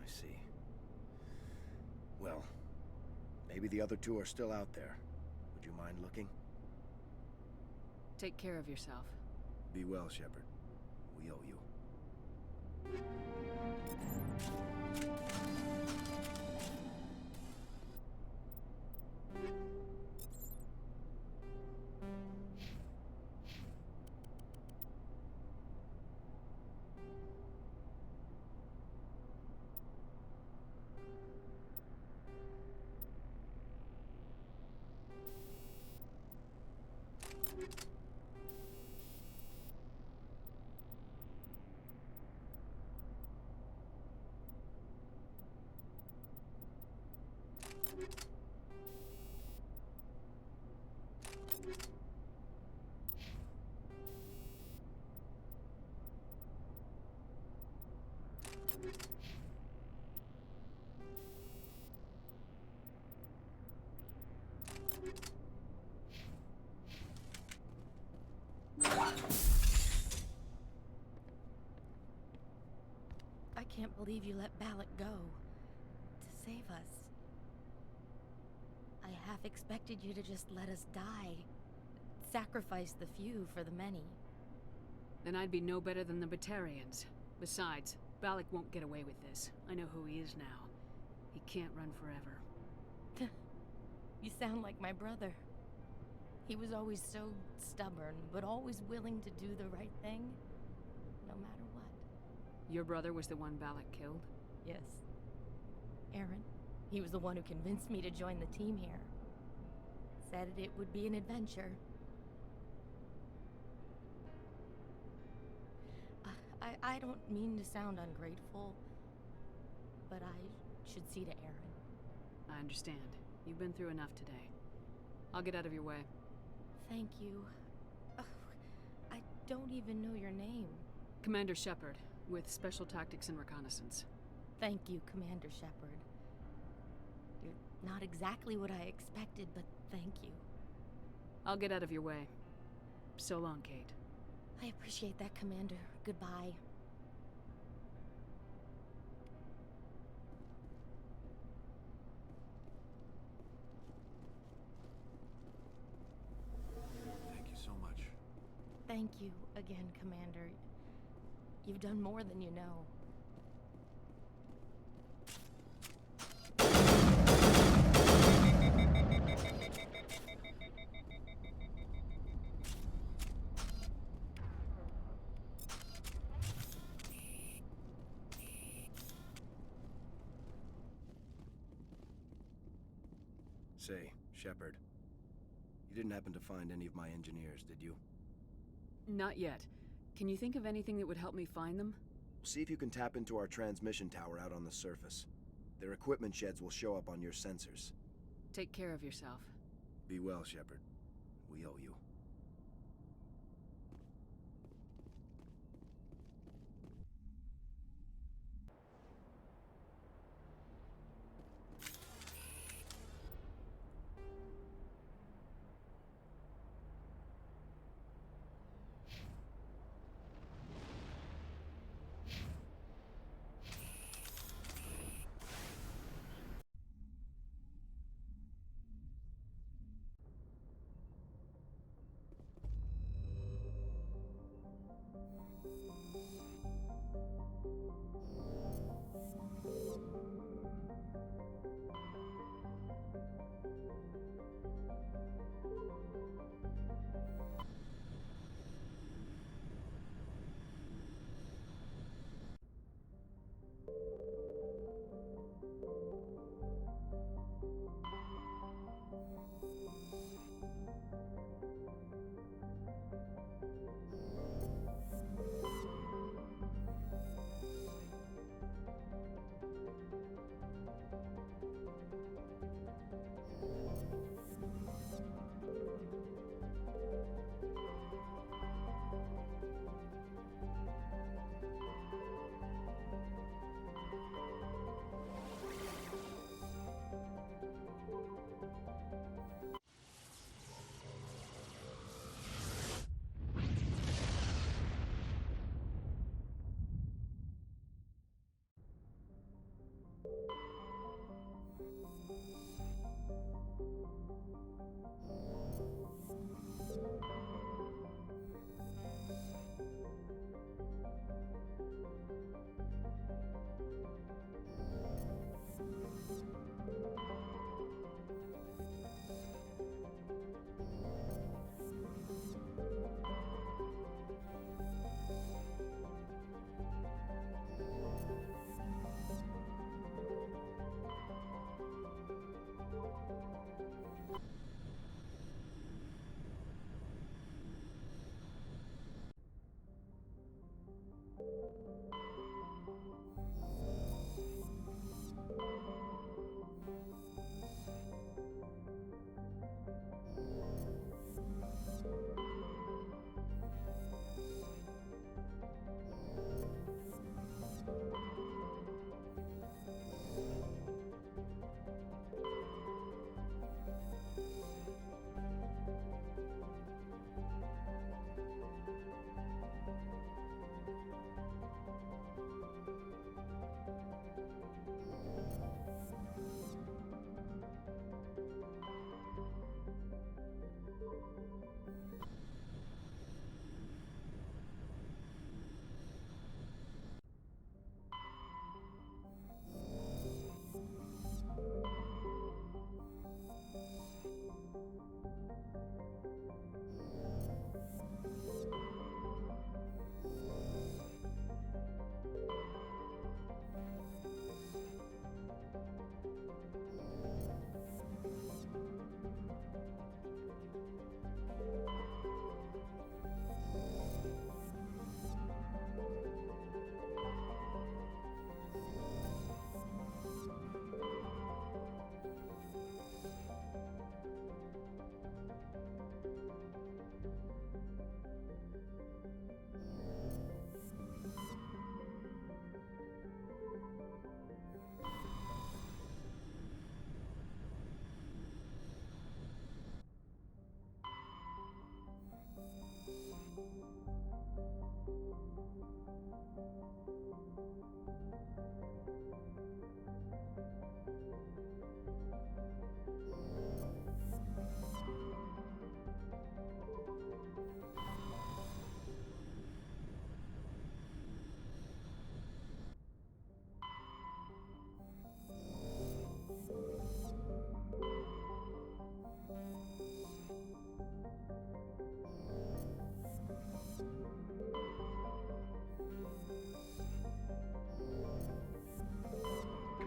I see. Well, maybe the other two are still out there. Would you mind looking? Take care of yourself. Be well, Shepard. We owe you. I can't believe you let Balak go. To save us. I half expected you to just let us die. Sacrifice the few for the many. Then I'd be no better than the Batarians. Besides, Balak won't get away with this. I know who he is now. He can't run forever. You sound like my brother. He was always so stubborn, but always willing to do the right thing, no matter what. Your brother was the one Balak killed? Yes. Aaron. He was the one who convinced me to join the team here. Said it would be an adventure. I don't mean to sound ungrateful, but I should see to Aaron. I understand. You've been through enough today. I'll get out of your way. Thank you. Oh, I don't even know your name. Commander Shepard, with Special Tactics and Reconnaissance. Thank you, Commander Shepard. You're not exactly what I expected, but thank you. I'll get out of your way. So long, Kate. I appreciate that, Commander. Goodbye. Thank you so much. Thank you again, Commander. You've done more than you know. Say, Shepard, you didn't happen to find any of my engineers, did you? Not yet. Can you think of anything that would help me find them? See if you can tap into our transmission tower out on the surface. Their equipment sheds will show up on your sensors. Take care of yourself. Be well, Shepard. We owe you.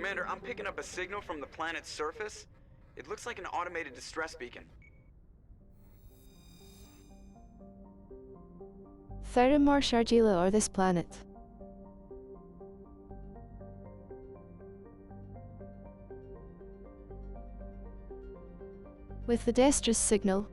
Commander, I'm picking up a signal from the planet's surface. It looks like an automated distress beacon. Theramore Shargila or this planet. With the Destrus signal.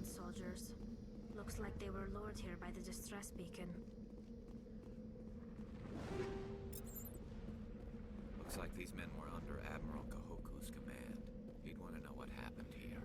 Soldiers. Looks like they were lured here by the distress beacon. Looks like these men were under Admiral Kahoku's command. He'd want to know what happened here.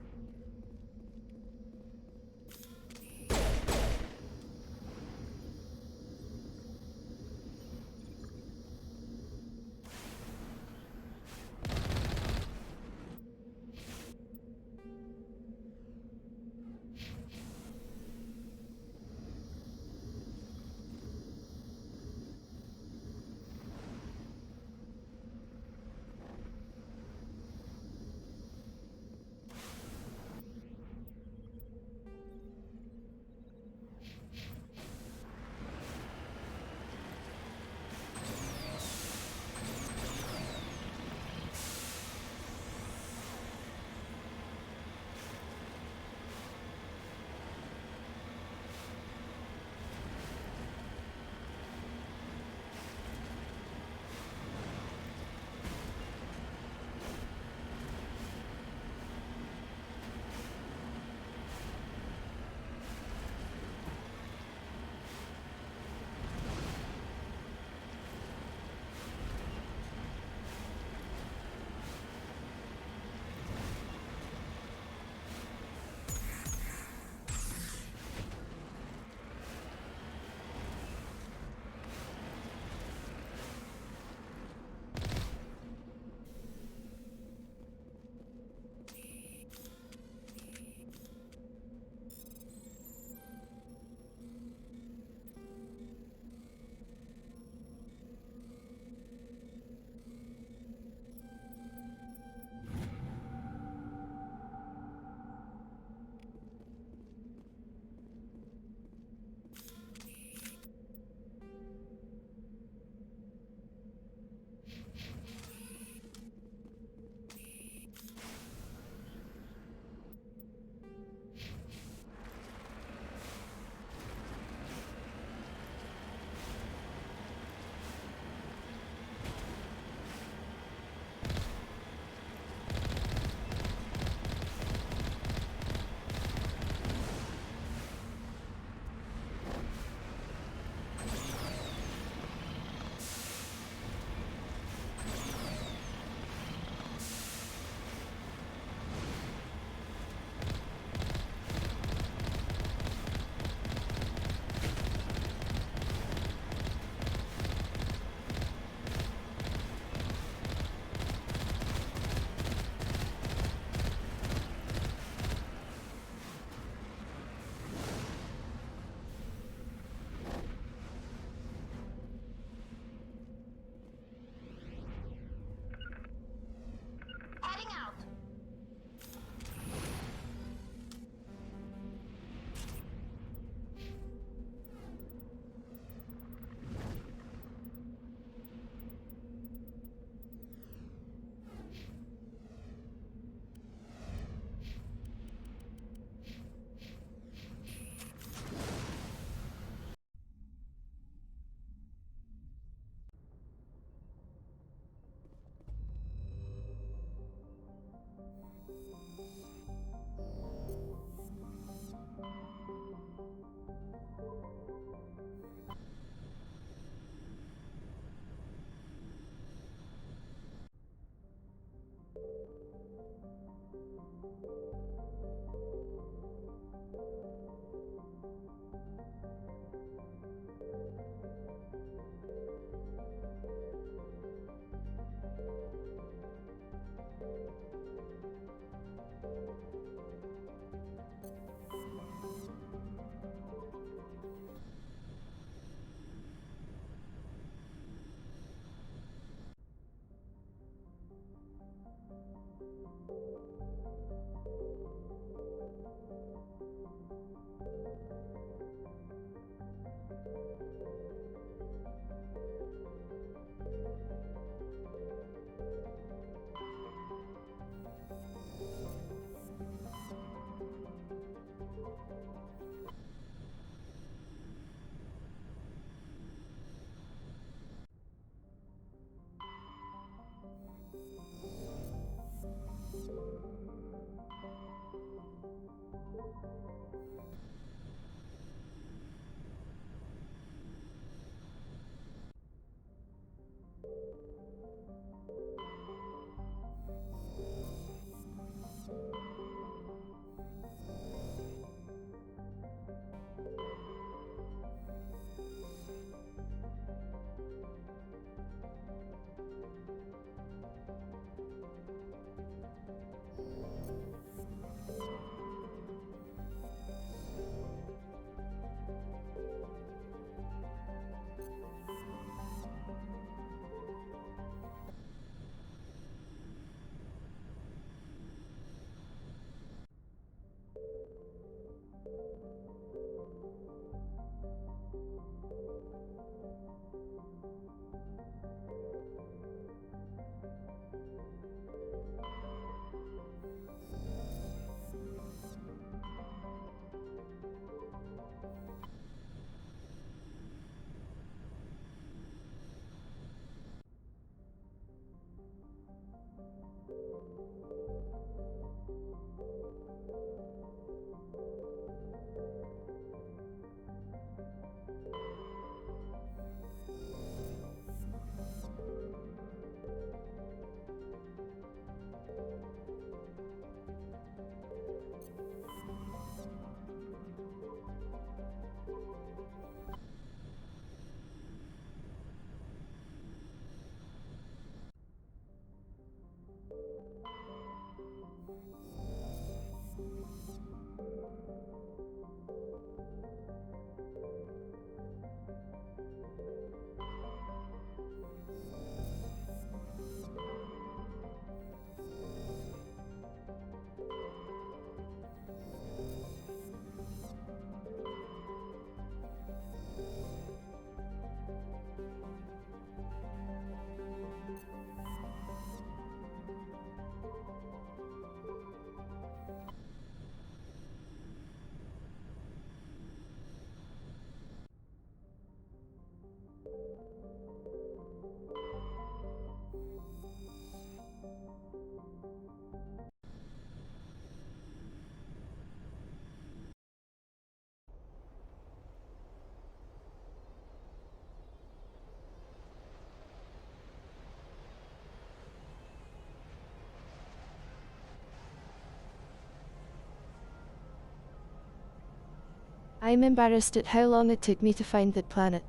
I'm embarrassed at how long it took me to find that planet.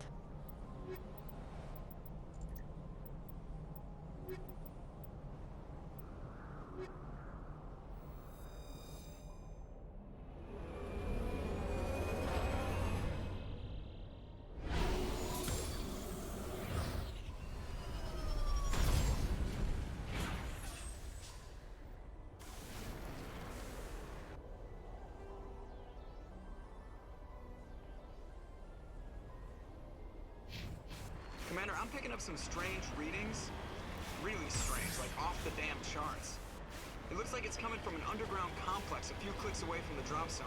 Commander, I'm picking up some strange readings. Really strange, like off the damn charts. It looks like it's coming from an underground complex a few clicks away from the drop zone.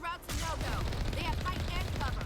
route's a no-go. They have height and cover.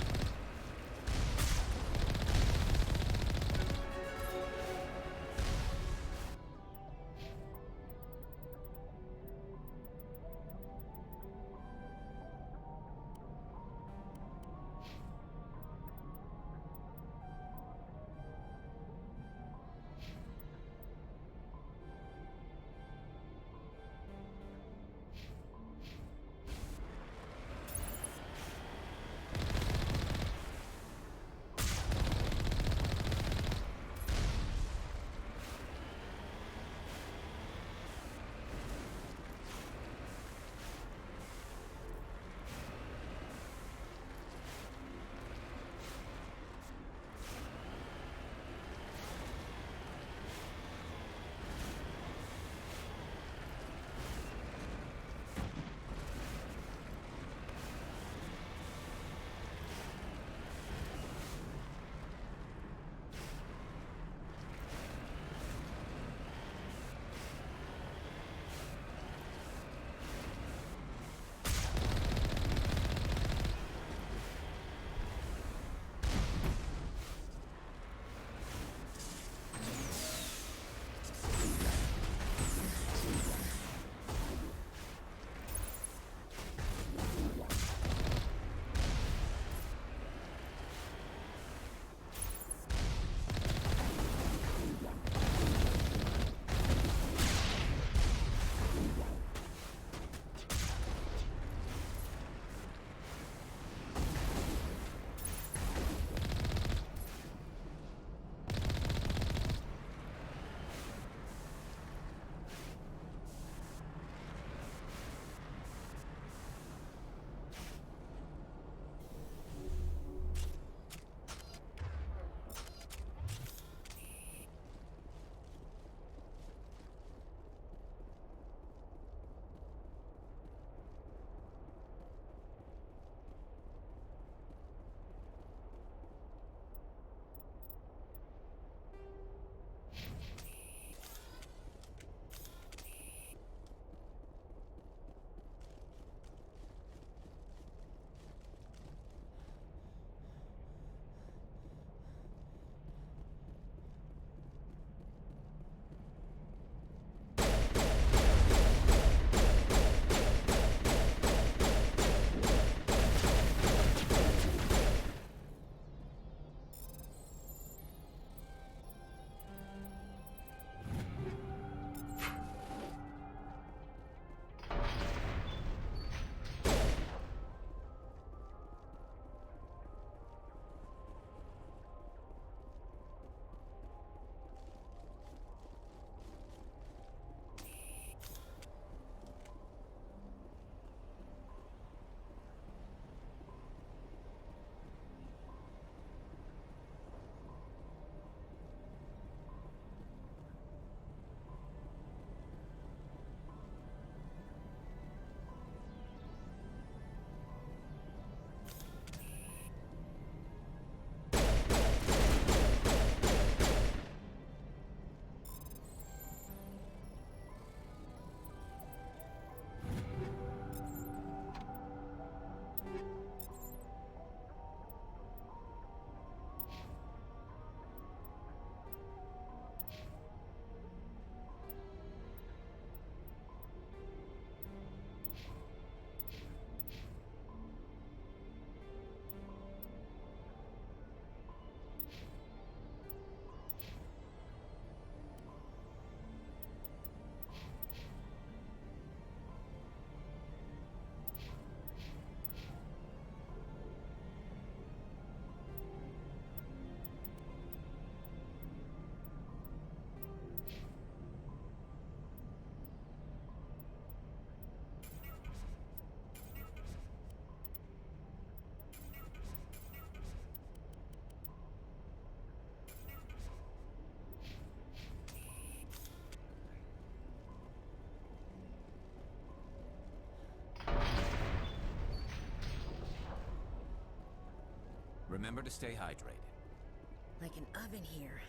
Remember to stay hydrated. Like an oven here.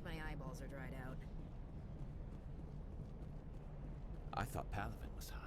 My eyeballs are dried out. I thought Palavin was hot.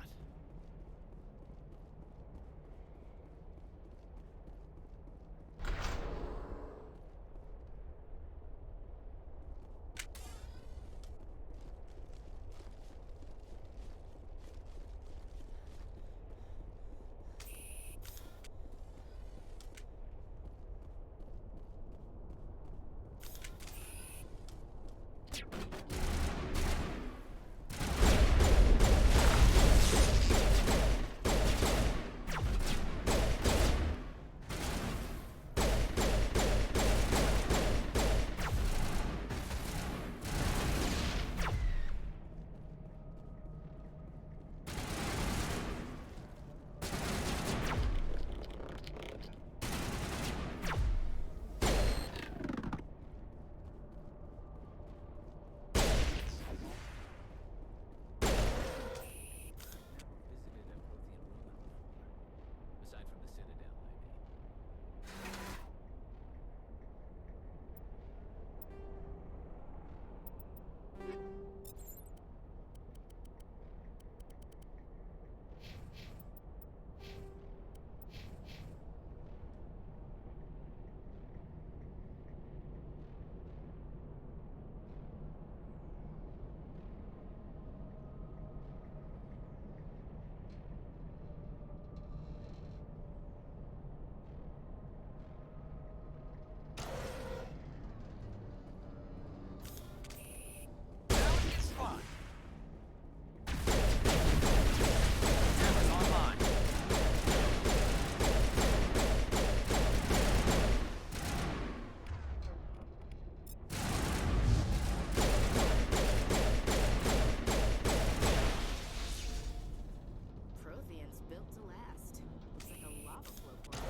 Prothean's built to last. Looks like a lava flow for it.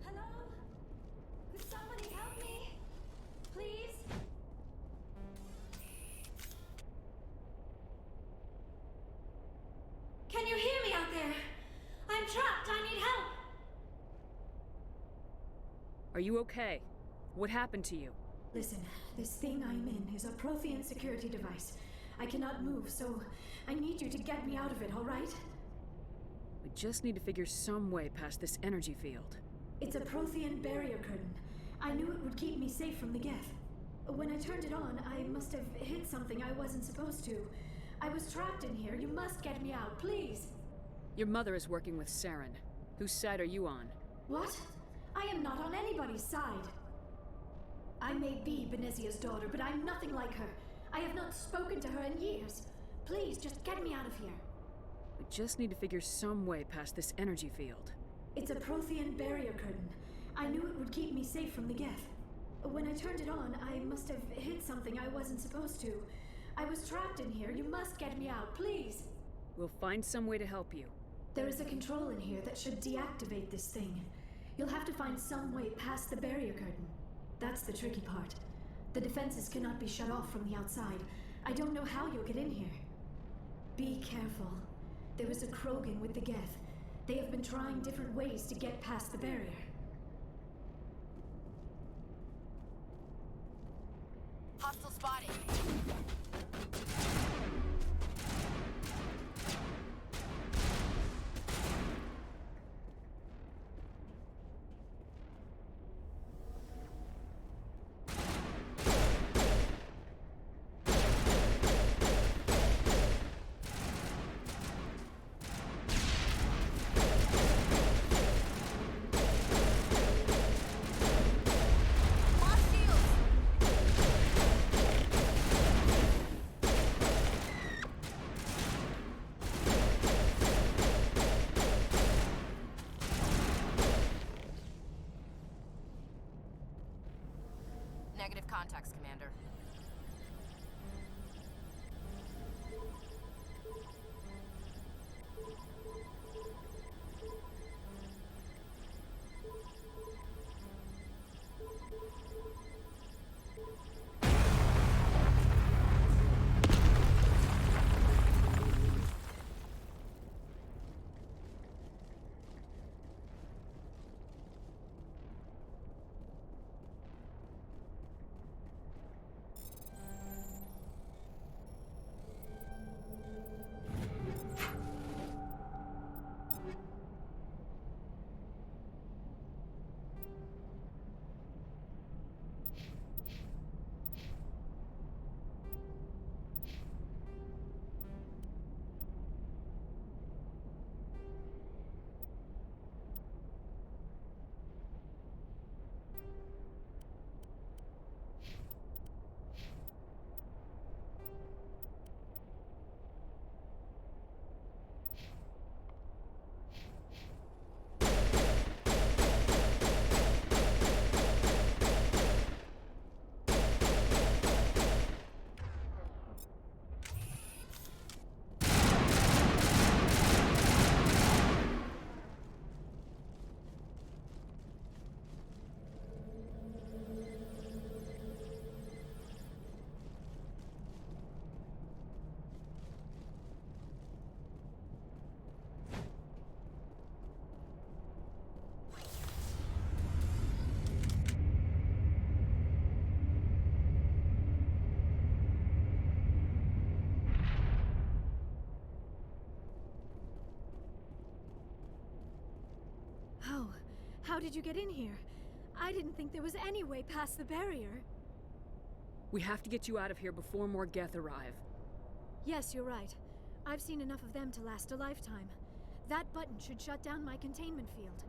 Hello? Could somebody help me? Please? Can you hear me out there? I'm trapped. I need help. Are you okay? What happened to you? Listen, this thing I'm in is a Prothean security device. I cannot move, so I need you to get me out of it, all right? We just need to figure some way past this energy field. It's a Prothean barrier curtain. I knew it would keep me safe from the Geth. When I turned it on, I must have hit something I wasn't supposed to. I was trapped in here. You must get me out, please. Your mother is working with Saren. Whose side are you on? What? I am not on anybody's side. I may be Benezia's daughter, but I'm nothing like her. I have not spoken to her in years. Please, just get me out of here. We just need to figure some way past this energy field. It's a Prothean barrier curtain. I knew it would keep me safe from the Geth. When I turned it on, I must have hit something I wasn't supposed to. I was trapped in here. You must get me out, please. We'll find some way to help you. There is a control in here that should deactivate this thing. You'll have to find some way past the barrier curtain. That's the tricky part. The defenses cannot be shut off from the outside. I don't know how you'll get in here. Be careful. There is a Krogan with the Geth. They have been trying different ways to get past the barrier. Hostile spotted. Negative contacts, Commander. How did you get in here? I didn't think there was any way past the barrier. We have to get you out of here before more Geth arrive. Yes, you're right. I've seen enough of them to last a lifetime. That button should shut down my containment field.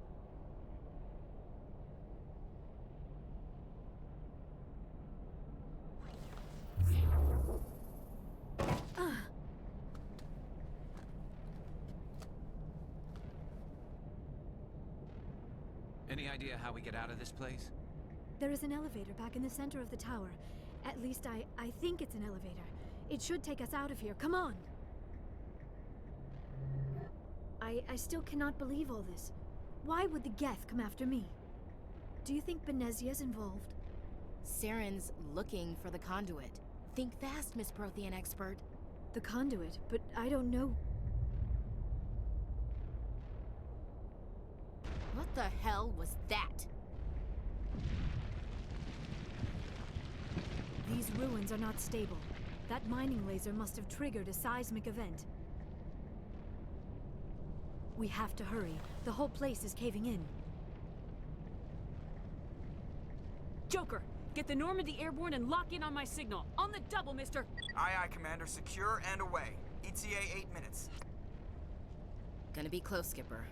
Any idea how we get out of this place? There is an elevator back in the center of the tower. At least I think it's an elevator. It should take us out of here. Come on! I still cannot believe all this. Why would the Geth come after me? Do you think Benezia's involved? Saren's looking for the conduit. Think fast, Miss Prothean expert. The conduit? But I don't know. What the hell was that? These ruins are not stable. That mining laser must have triggered a seismic event. We have to hurry. The whole place is caving in. Joker, get the Normandy airborne and lock in on my signal. On the double, mister! Aye, aye, Commander. Secure and away. ETA 8 minutes. Gonna be close, Skipper.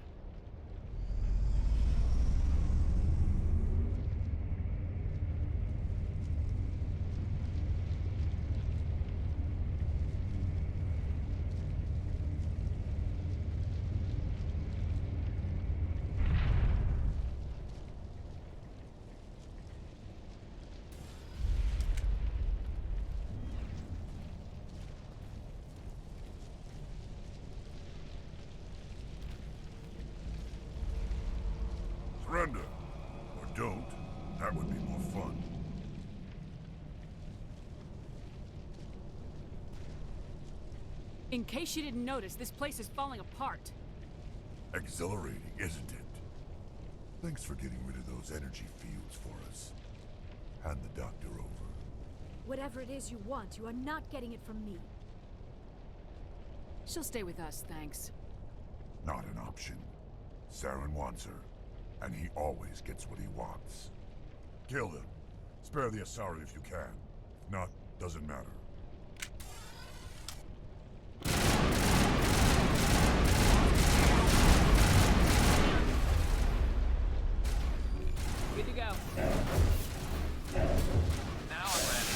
Surrender. Or don't. That would be more fun. In case you didn't notice, this place is falling apart. Exhilarating, isn't it? Thanks for getting rid of those energy fields for us. Hand the doctor over. Whatever it is you want, you are not getting it from me. She'll stay with us, thanks. Not an option. Saren wants her, and he always gets what he wants. Kill him. Spare the Asari if you can. If not, doesn't matter. Good to go. Now I'm ready.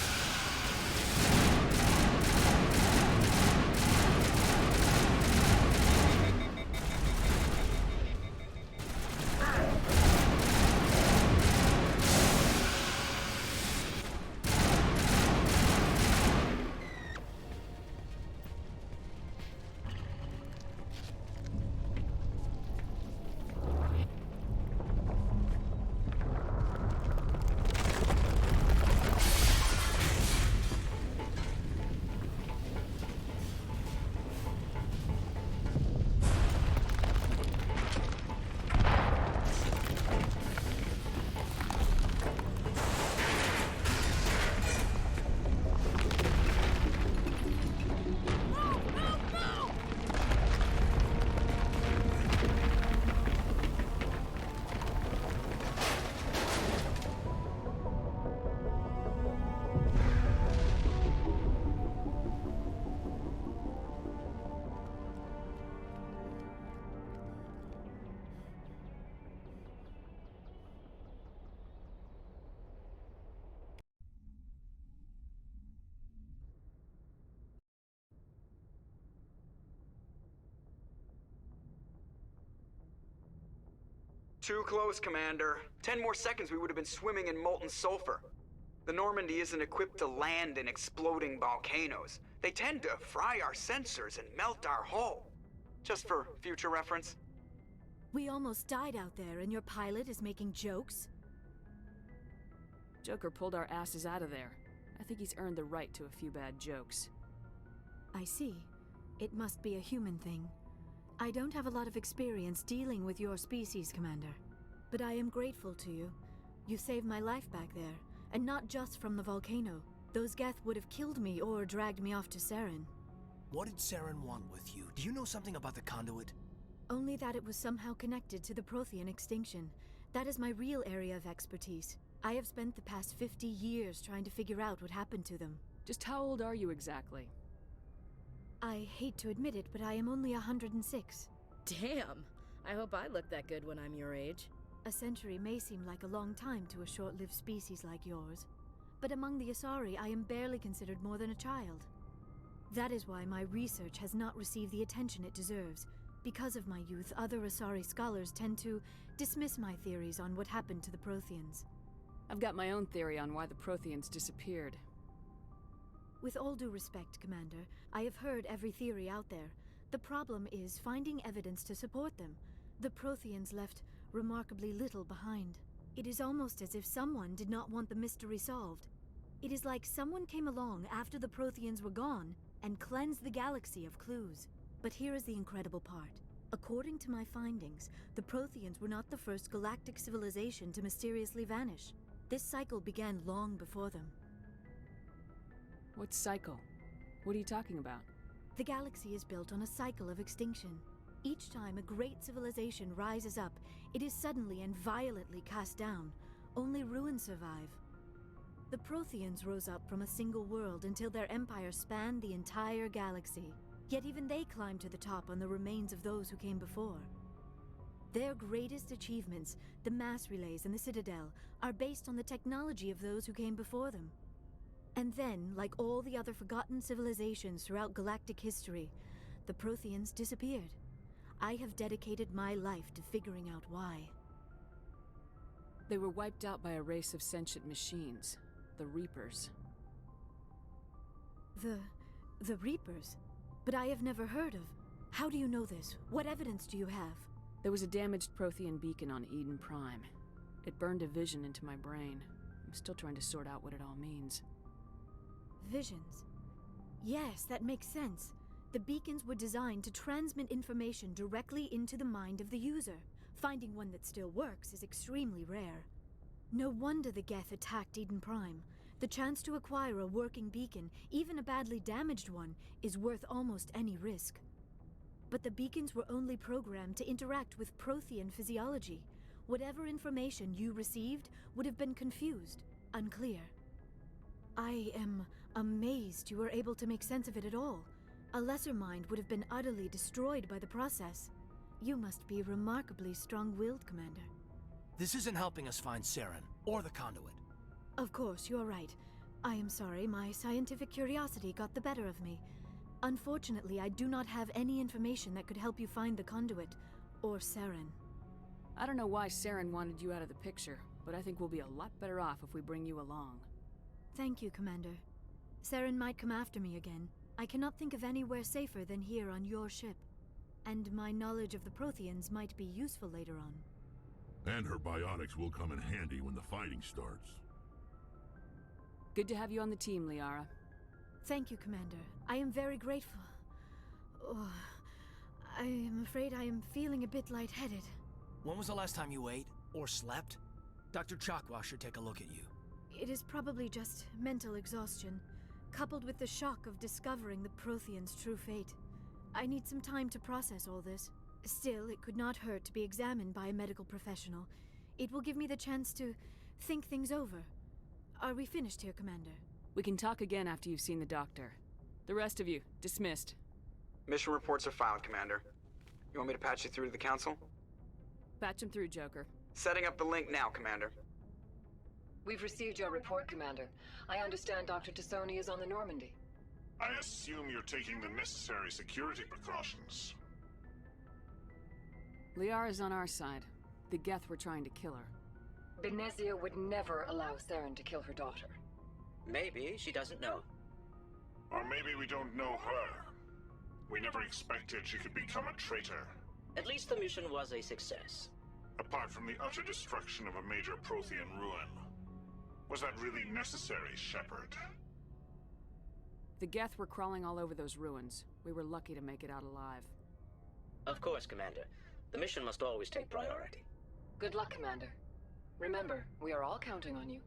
Too close, Commander. 10 more seconds we would have been swimming in molten sulfur. The Normandy isn't equipped to land in exploding volcanoes. They tend to fry our sensors and melt our hull. Just for future reference. We almost died out there, and your pilot is making jokes? Joker pulled our asses out of there. I think he's earned the right to a few bad jokes. I see. It must be a human thing. I don't have a lot of experience dealing with your species, Commander. But I am grateful to you. You saved my life back there, and not just from the volcano. Those Geth would have killed me or dragged me off to Saren. What did Saren want with you? Do you know something about the conduit? Only that it was somehow connected to the Prothean extinction. That is my real area of expertise. I have spent the past 50 years trying to figure out what happened to them. Just how old are you exactly? I hate to admit it, but I am only 106. Damn! I hope I look that good when I'm your age. A century may seem like a long time to a short-lived species like yours, but among the Asari I am barely considered more than a child. That is why my research has not received the attention it deserves. Because of my youth, other Asari scholars tend to dismiss my theories on what happened to the Protheans. I've got my own theory on why the Protheans disappeared. With all due respect, Commander, I have heard every theory out there. The problem is finding evidence to support them. The Protheans left remarkably little behind. It is almost as if someone did not want the mystery solved. It is like someone came along after the Protheans were gone and cleansed the galaxy of clues. But here is the incredible part. According to my findings, the Protheans were not the first galactic civilization to mysteriously vanish. This cycle began long before them. What cycle? What are you talking about? The galaxy is built on a cycle of extinction. Each time a great civilization rises up, it is suddenly and violently cast down. Only ruins survive. The Protheans rose up from a single world until their empire spanned the entire galaxy. Yet even they climbed to the top on the remains of those who came before. Their greatest achievements, the mass relays and the Citadel, are based on the technology of those who came before them. And then, like all the other forgotten civilizations throughout galactic history, the Protheans disappeared. I have dedicated my life to figuring out why. They were wiped out by a race of sentient machines, the Reapers. The Reapers? But I have never heard of... How do you know this? What evidence do you have? There was a damaged Prothean beacon on Eden Prime. It burned a vision into my brain. I'm still trying to sort out what it all means. Visions. Yes, that makes sense. The beacons were designed to transmit information directly into the mind of the user. Finding one that still works is extremely rare. No wonder the Geth attacked Eden Prime. The chance to acquire a working beacon, even a badly damaged one, is worth almost any risk. But the beacons were only programmed to interact with Prothean physiology. Whatever information you received would have been confused, unclear. I am amazed you were able to make sense of it at all. A lesser mind would have been utterly destroyed by the process. You must be remarkably strong-willed, Commander. This isn't helping us find Saren, or the conduit. Of course, you're right. I am sorry, my scientific curiosity got the better of me. Unfortunately, I do not have any information that could help you find the conduit, or Saren. I don't know why Saren wanted you out of the picture, but I think we'll be a lot better off if we bring you along. Thank you, Commander. Saren might come after me again. I cannot think of anywhere safer than here on your ship. And my knowledge of the Protheans might be useful later on. And her biotics will come in handy when the fighting starts. Good to have you on the team, Liara. Thank you, Commander. I am very grateful. Oh, I am afraid I am feeling a bit lightheaded. When was the last time you ate, or slept? Dr. Chakwa should take a look at you. It is probably just mental exhaustion, coupled with the shock of discovering the Protheans' true fate. I need some time to process all this. Still, it could not hurt to be examined by a medical professional. It will give me the chance to think things over. Are we finished here, Commander? We can talk again after you've seen the doctor. The rest of you, dismissed. Mission reports are filed, Commander. You want me to patch you through to the Council? Patch him through, Joker. Setting up the link now, Commander. We've received your report, Commander. I understand Dr. Tassoni is on the Normandy. I assume you're taking the necessary security precautions. Liara's on our side. The Geth were trying to kill her. Benezia would never allow Saren to kill her daughter. Maybe she doesn't know. Or maybe we don't know her. We never expected she could become a traitor. At least the mission was a success. Apart from the utter destruction of a major Prothean ruin. Was that really necessary, Shepard? The Geth were crawling all over those ruins. We were lucky to make it out alive. Of course, Commander. The mission must always take priority. Good luck, Commander. Remember, we are all counting on you.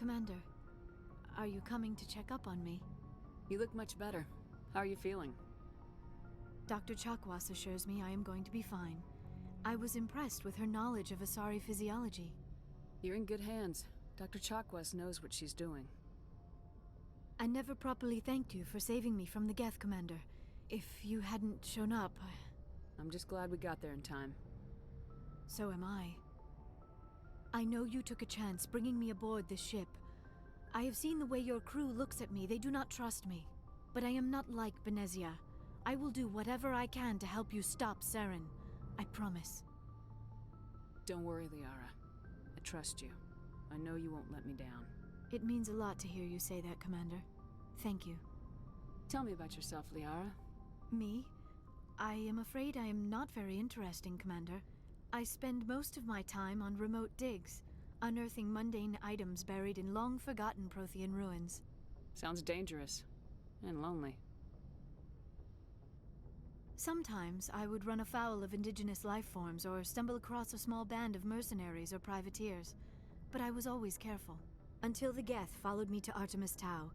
Commander, are you coming to check up on me? You look much better. How are you feeling? Dr. Chakwas assures me I am going to be fine. I was impressed with her knowledge of Asari physiology. You're in good hands. Dr. Chakwas knows what she's doing. I never properly thanked you for saving me from the Geth, Commander. If you hadn't shown up... I'm just glad we got there in time. So am I. I know you took a chance bringing me aboard this ship. I have seen the way your crew looks at me. They do not trust me. But I am not like Benezia. I will do whatever I can to help you stop Saren. I promise. Don't worry, Liara. I trust you. I know you won't let me down. It means a lot to hear you say that, Commander. Thank you. Tell me about yourself, Liara. Me? I am afraid I am not very interesting, Commander. I spend most of my time on remote digs, unearthing mundane items buried in long-forgotten Prothean ruins. Sounds dangerous. And lonely. Sometimes I would run afoul of indigenous life forms or stumble across a small band of mercenaries or privateers, but I was always careful. Until the Geth followed me to Artemis Tau,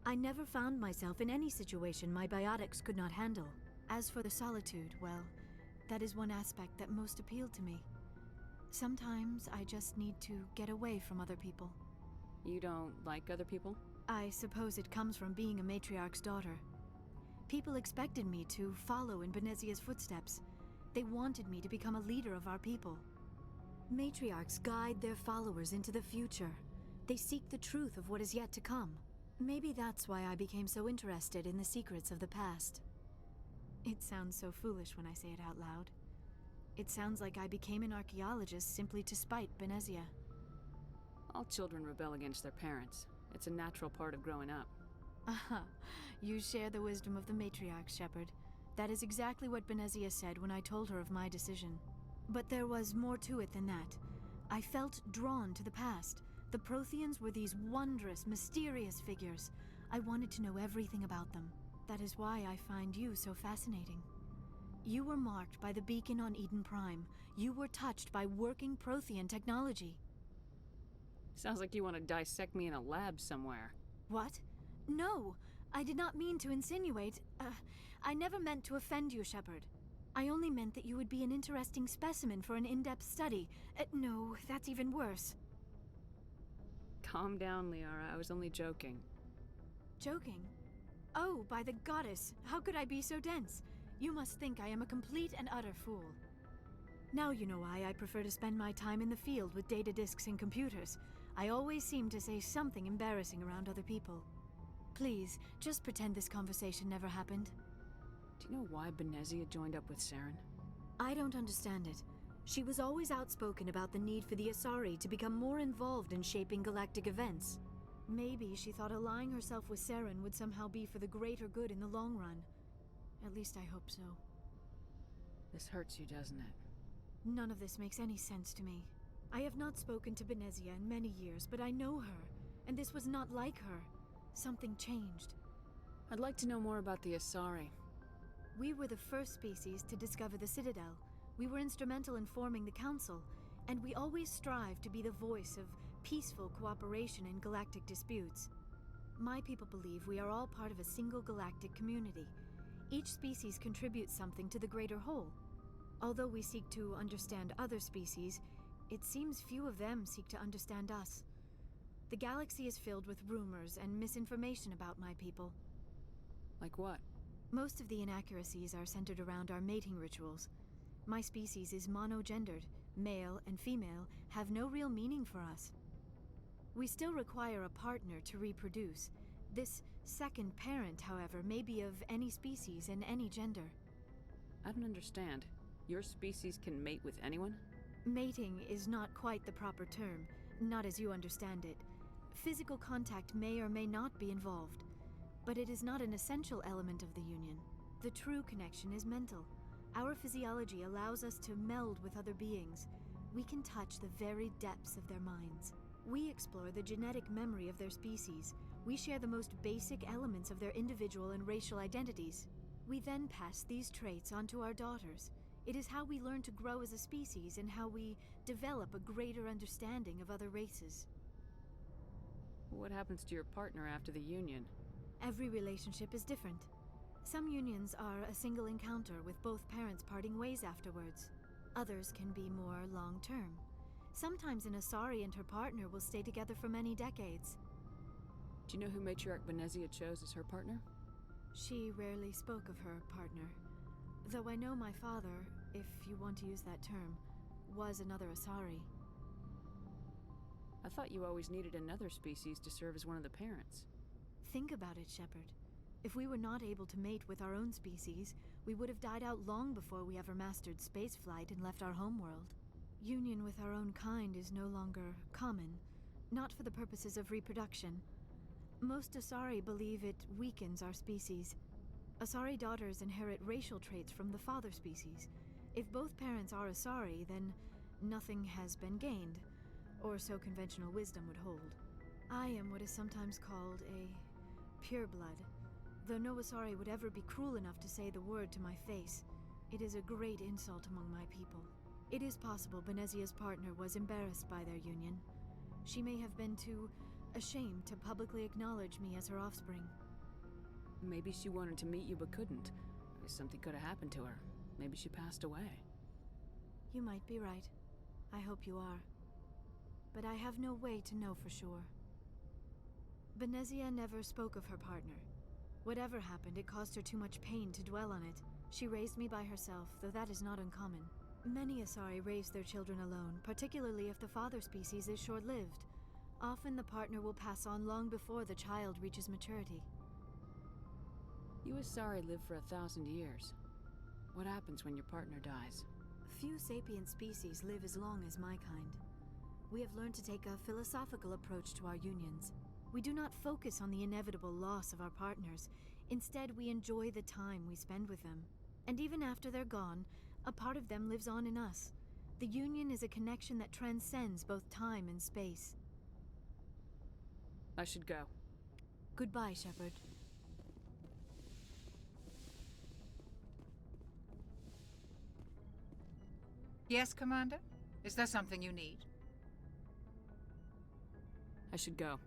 I never found myself in any situation my biotics could not handle. As for the solitude, well, that is one aspect that most appealed to me. Sometimes I just need to get away from other people. You don't like other people? I suppose it comes from being a matriarch's daughter. People expected me to follow in Benezia's footsteps. They wanted me to become a leader of our people. Matriarchs guide their followers into the future. They seek the truth of what is yet to come. Maybe that's why I became so interested in the secrets of the past. It sounds so foolish when I say it out loud. It sounds like I became an archaeologist simply to spite Benezia. All children rebel against their parents. It's a natural part of growing up. Aha, you share the wisdom of the matriarch, Shepard. That is exactly what Benezia said when I told her of my decision. But there was more to it than that. I felt drawn to the past. The Protheans were these wondrous, mysterious figures. I wanted to know everything about them. That is why I find you so fascinating. You were marked by the beacon on Eden Prime. You were touched by working Prothean technology. Sounds like you want to dissect me in a lab somewhere. What? No, I did not mean to insinuate. I never meant to offend you, Shepard. I only meant that you would be an interesting specimen for an in-depth study. No, that's even worse. Calm down, Liara. I was only joking. Joking? Oh, by the goddess, how could I be so dense? You must think I am a complete and utter fool. Now you know why I prefer to spend my time in the field with data disks and computers. I always seem to say something embarrassing around other people. Please, just pretend this conversation never happened. Do you know why Benezia joined up with Saren? I don't understand it. She was always outspoken about the need for the Asari to become more involved in shaping galactic events. Maybe she thought allying herself with Saren would somehow be for the greater good in the long run. At least I hope so. This hurts you, doesn't it? None of this makes any sense to me. I have not spoken to Benezia in many years, but I know her, and this was not like her. Something changed. I'd like to know more about the Asari. We were the first species to discover the Citadel. We were instrumental in forming the Council, and we always strive to be the voice of peaceful cooperation in galactic disputes. My people believe we are all part of a single galactic community. Each species contributes something to the greater whole. Although we seek to understand other species, it seems few of them seek to understand us. The galaxy is filled with rumors and misinformation about my people. Like what? Most of the inaccuracies are centered around our mating rituals. My species is monogendered. Male and female have no real meaning for us. We still require a partner to reproduce. This second parent, however, may be of any species and any gender. I don't understand. Your species can mate with anyone? Mating is not quite the proper term, not as you understand it. Physical contact may or may not be involved, but it is not an essential element of the union. The true connection is mental. Our physiology allows us to meld with other beings. We can touch the very depths of their minds. We explore the genetic memory of their species. We share the most basic elements of their individual and racial identities. We then pass these traits on to our daughters. It is how we learn to grow as a species and how we develop a greater understanding of other races. What happens to your partner after the union? Every relationship is different. Some unions are a single encounter with both parents parting ways afterwards. Others can be more long-term. Sometimes an Asari and her partner will stay together for many decades. Do you know who Matriarch Benezia chose as her partner? She rarely spoke of her partner. Though I know my father, if you want to use that term, was another Asari. I thought you always needed another species to serve as one of the parents. Think about it, Shepard. If we were not able to mate with our own species, we would have died out long before we ever mastered spaceflight and left our homeworld. Union with our own kind is no longer common, not for the purposes of reproduction. Most Asari believe it weakens our species. Asari daughters inherit racial traits from the father species. If both parents are Asari, then nothing has been gained, or so conventional wisdom would hold. I am what is sometimes called a pureblood. Though no Asari would ever be cruel enough to say the word to my face, it is a great insult among my people. It is possible Benezia's partner was embarrassed by their union. She may have been too ashamed to publicly acknowledge me as her offspring. Maybe she wanted to meet you but couldn't. Something could have happened to her. Maybe she passed away. You might be right. I hope you are. But I have no way to know for sure. Benezia never spoke of her partner. Whatever happened, it caused her too much pain to dwell on it. She raised me by herself, though that is not uncommon. Many Asari raise their children alone, particularly if the father species is short-lived. Often the partner will pass on long before the child reaches maturity. You Asari live for 1,000 years. What happens when your partner dies? Few sapient species live as long as my kind. We have learned to take a philosophical approach to our unions. We do not focus on the inevitable loss of our partners. Instead, we enjoy the time we spend with them. And even after they're gone, a part of them lives on in us. The union is a connection that transcends both time and space. I should go. Goodbye, Shepard. Yes, Commander? Is there something you need? I should go.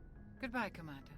Goodbye, Commander.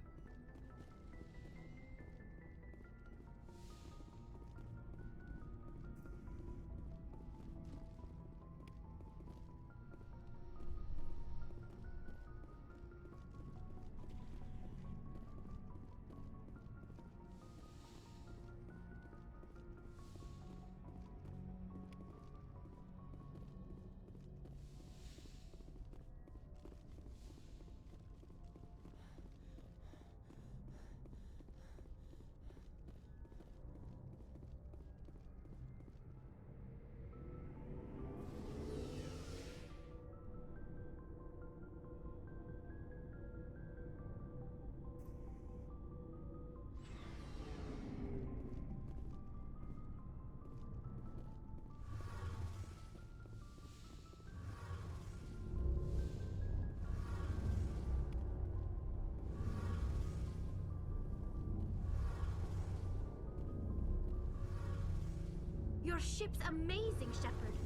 Your ship's amazing, Shepard.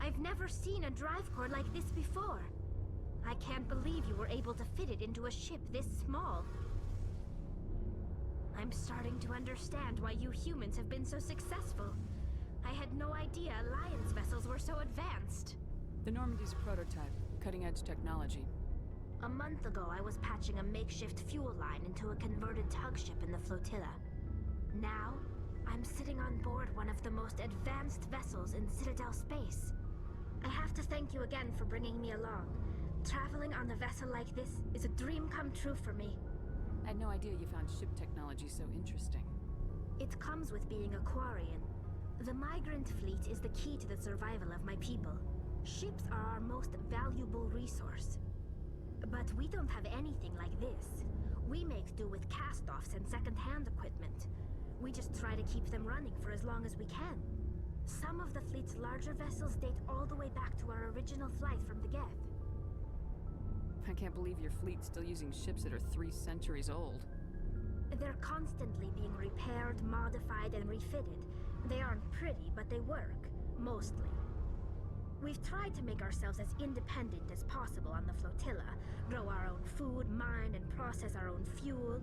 I've never seen a drive core like this before. I can't believe you were able to fit it into a ship this small. I'm starting to understand why you humans have been so successful. I had no idea Alliance vessels were so advanced. The Normandy's a prototype, cutting-edge technology. A month ago, I was patching a makeshift fuel line into a converted tug ship in the flotilla. Now, I'm sitting on board one of the most advanced vessels in Citadel space. I have to thank you again for bringing me along. Traveling on a vessel like this is a dream come true for me. I had no idea you found ship technology so interesting. It comes with being a Quarian. The migrant fleet is the key to the survival of my people. Ships are our most valuable resource. But we don't have anything like this. We make do with cast-offs and second-hand equipment. We just try to keep them running for as long as we can. Some of the fleet's larger vessels date all the way back to our original flight from the Geth. I can't believe your fleet's still using ships that are 3 centuries old. They're constantly being repaired, modified, and refitted. They aren't pretty, but they work. Mostly. We've tried to make ourselves as independent as possible on the flotilla, grow our own food, mine and process our own fuel.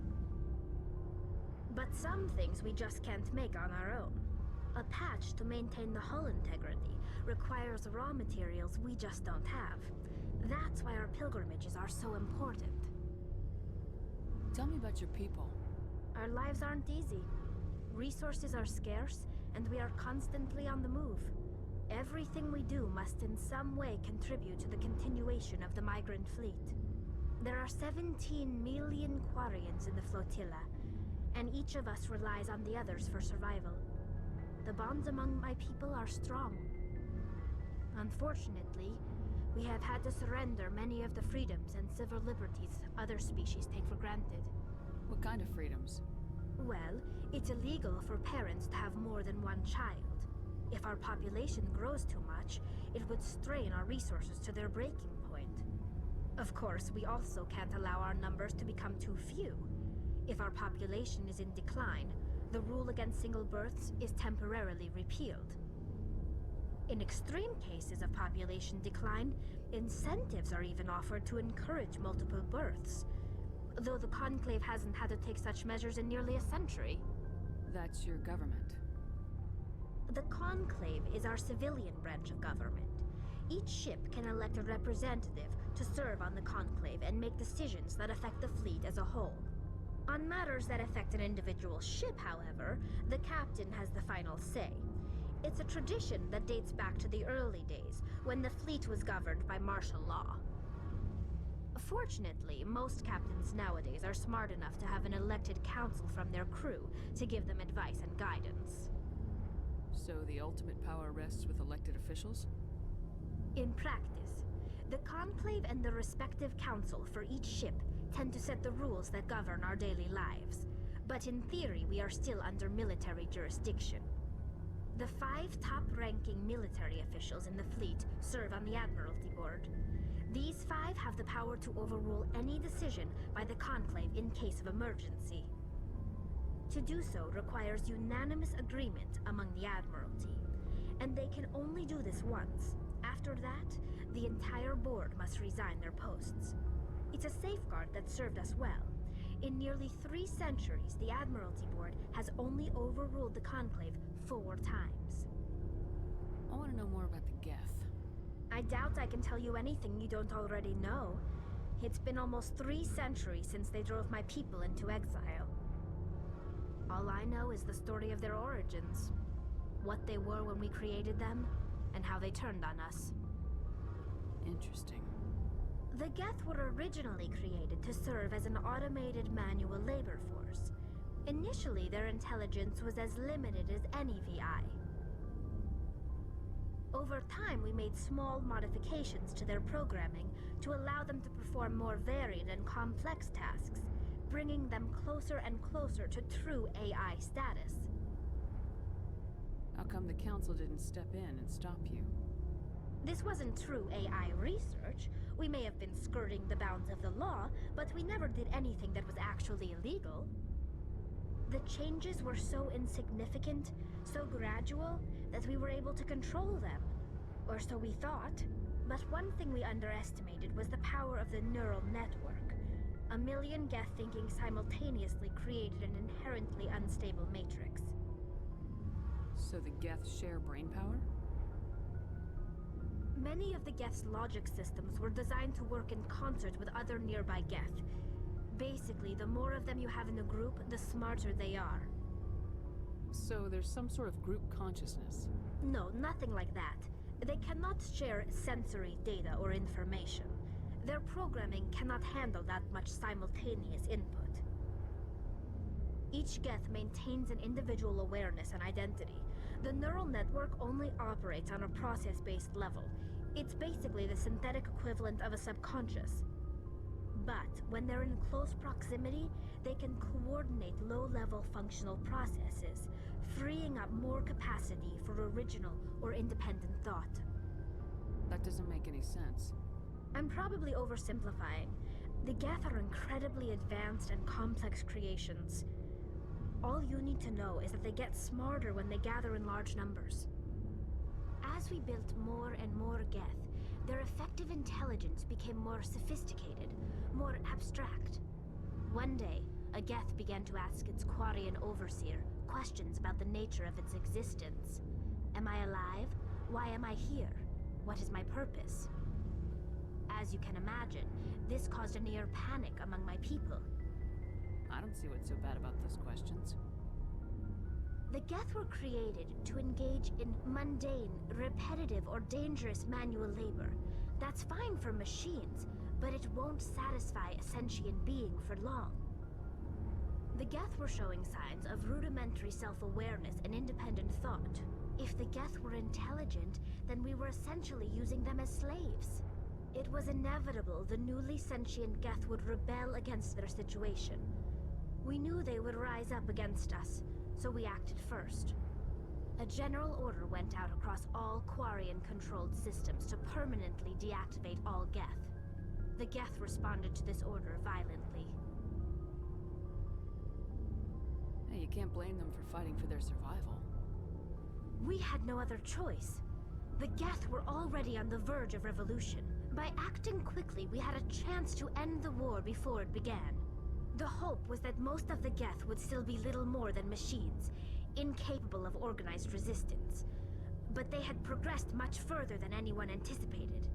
But some things we just can't make on our own. A patch to maintain the hull integrity requires raw materials we just don't have. That's why our pilgrimages are so important. Tell me about your people. Our lives aren't easy. Resources are scarce, and we are constantly on the move. Everything we do must in some way contribute to the continuation of the migrant fleet. There are 17 million Quarians in the flotilla, and each of us relies on the others for survival. The bonds among my people are strong. Unfortunately, we have had to surrender many of the freedoms and civil liberties other species take for granted. What kind of freedoms? Well, it's illegal for parents to have more than one child. If our population grows too much, it would strain our resources to their breaking point. Of course, we also can't allow our numbers to become too few. If our population is in decline, the rule against single births is temporarily repealed. In extreme cases of population decline, incentives are even offered to encourage multiple births, though the Conclave hasn't had to take such measures in nearly a century. That's your government. The Conclave is our civilian branch of government. Each ship can elect a representative to serve on the Conclave and make decisions that affect the fleet as a whole. On matters that affect an individual ship, however, the captain has the final say. It's a tradition that dates back to the early days, when the fleet was governed by martial law. Fortunately, most captains nowadays are smart enough to have an elected council from their crew to give them advice and guidance. So the ultimate power rests with elected officials? In practice, the Conclave and the respective council for each ship tend to set the rules that govern our daily lives. But in theory, we are still under military jurisdiction. The 5 top-ranking military officials in the fleet serve on the Admiralty Board. These 5 have the power to overrule any decision by the Conclave in case of emergency. To do so requires unanimous agreement among the Admiralty, and they can only do this once. After that, the entire board must resign their posts. It's a safeguard that served us well. In nearly 3 centuries, the Admiralty Board has only overruled the Conclave 4 times. I want to know more about the Geth. I doubt I can tell you anything you don't already know. It's been almost 3 centuries since they drove my people into exile. All I know is the story of their origins, what they were when we created them, and how they turned on us. Interesting. The Geth were originally created to serve as an automated manual labor force. Initially, their intelligence was as limited as any VI. Over time, we made small modifications to their programming to allow them to perform more varied and complex tasks, bringing them closer and closer to true AI status. How come the Council didn't step in and stop you? This wasn't true AI research. We may have been skirting the bounds of the law, but we never did anything that was actually illegal. The changes were so insignificant, so gradual, that we were able to control them. Or so we thought. But one thing we underestimated was the power of the neural network. A million Geth thinking simultaneously created an inherently unstable matrix. So the Geth share brainpower? Many of the Geth's logic systems were designed to work in concert with other nearby Geth. Basically, the more of them you have in a group, the smarter they are. So there's some sort of group consciousness? No, nothing like that. They cannot share sensory data or information. Their programming cannot handle that much simultaneous input. Each Geth maintains an individual awareness and identity. The neural network only operates on a process-based level. It's basically the synthetic equivalent of a subconscious. But when they're in close proximity, they can coordinate low-level functional processes, freeing up more capacity for original or independent thought. That doesn't make any sense. I'm probably oversimplifying. The Geth are incredibly advanced and complex creations. All you need to know is that they get smarter when they gather in large numbers. As we built more and more Geth, their effective intelligence became more sophisticated, more abstract. One day, a Geth began to ask its Quarian overseer questions about the nature of its existence. Am I alive? Why am I here? What is my purpose? As you can imagine, this caused a near panic among my people. I don't see what's so bad about those questions. The Geth were created to engage in mundane, repetitive, or dangerous manual labor. That's fine for machines, but it won't satisfy a sentient being for long. The Geth were showing signs of rudimentary self-awareness and independent thought. If the Geth were intelligent, then we were essentially using them as slaves. It was inevitable the newly sentient Geth would rebel against their situation. We knew they would rise up against us, so we acted first. A general order went out across all Quarian-controlled systems to permanently deactivate all Geth. The Geth responded to this order violently. Hey, you can't blame them for fighting for their survival. We had no other choice. The Geth were already on the verge of revolution. By acting quickly, we had a chance to end the war before it began. The hope was that most of the Geth would still be little more than machines, incapable of organized resistance. But they had progressed much further than anyone anticipated.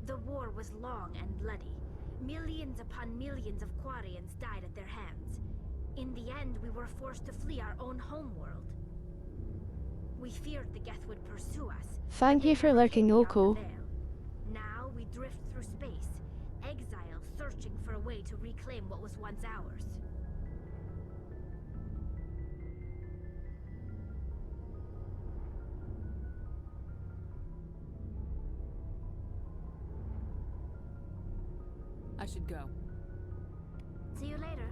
The war was long and bloody. Millions upon millions of Quarians died at their hands. In the end, we were forced to flee our own homeworld. We feared the Geth would pursue us. Thank you for lurking, Oko. Now we drift through space, exile searching for a way to reclaim what was once ours. I should go. See you later.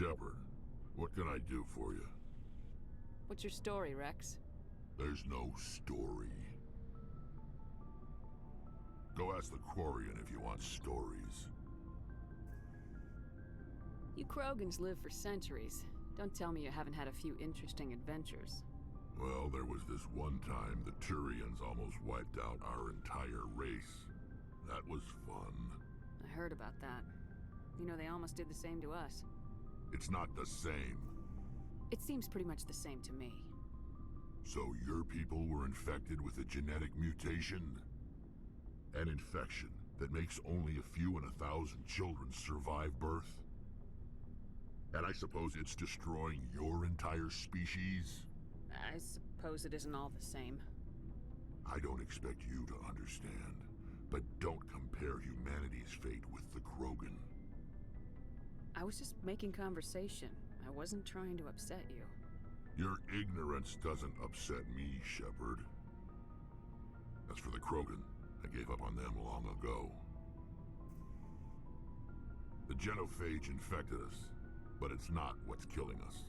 Shepard, what can I do for you? What's your story, Rex? There's no story. Go ask the Quarian if you want stories. You Krogans live for centuries. Don't tell me you haven't had a few interesting adventures. Well, there was this one time the Turians almost wiped out our entire race. That was fun. I heard about that. You know, they almost did the same to us. It's not the same. It seems pretty much the same to me. So your people were infected with a genetic mutation? An infection that makes only a few in 1,000 children survive birth? And I suppose it's destroying your entire species? I suppose it isn't all the same. I don't expect you to understand, but don't compare humanity's fate with the Krogan. I was just making conversation. I wasn't trying to upset you. Your ignorance doesn't upset me, Shepard. As for the Krogan, I gave up on them long ago. The genophage infected us, but it's not what's killing us.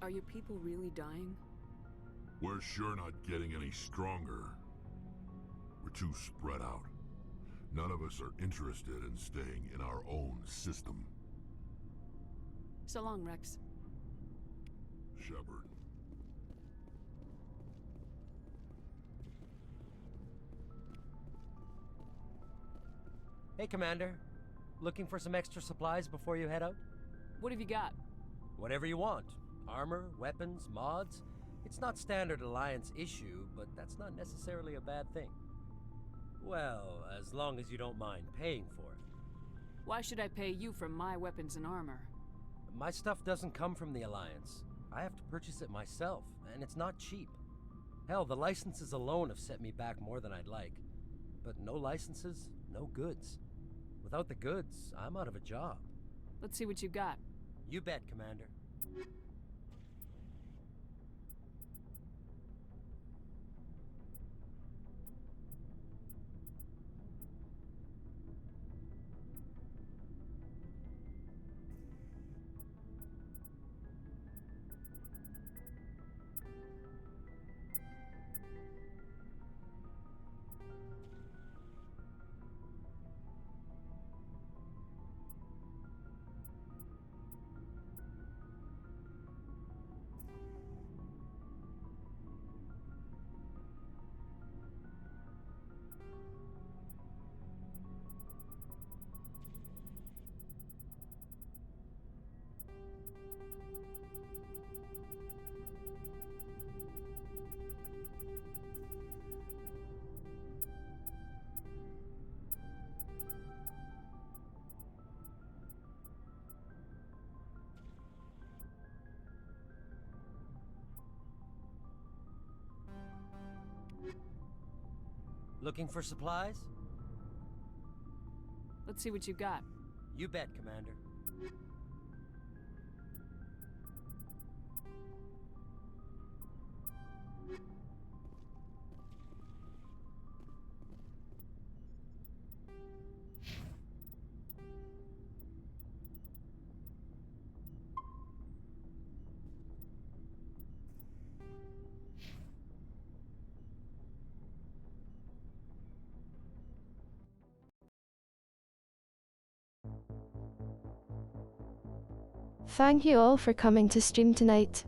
Are your people really dying? We're sure not getting any stronger. We're too spread out. None of us are interested in staying in our own system. So long, Rex. Shepard. Hey, Commander. Looking for some extra supplies before you head out? What have you got? Whatever you want. Armor, weapons, mods. It's not standard Alliance issue, but that's not necessarily a bad thing. Well, as long as you don't mind paying for it. Why should I pay you for my weapons and armor? My stuff doesn't come from the Alliance. I have to purchase it myself, and it's not cheap. Hell, the licenses alone have set me back more than I'd like. But no licenses, no goods. Without the goods, I'm out of a job. Let's see what you got. You bet, Commander. Looking for supplies? Let's see what you got. You bet, Commander. Thank you all for coming to stream tonight.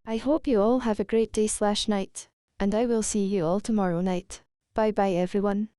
I hope you all have a great day/night, and I will see you all tomorrow night. Bye bye everyone.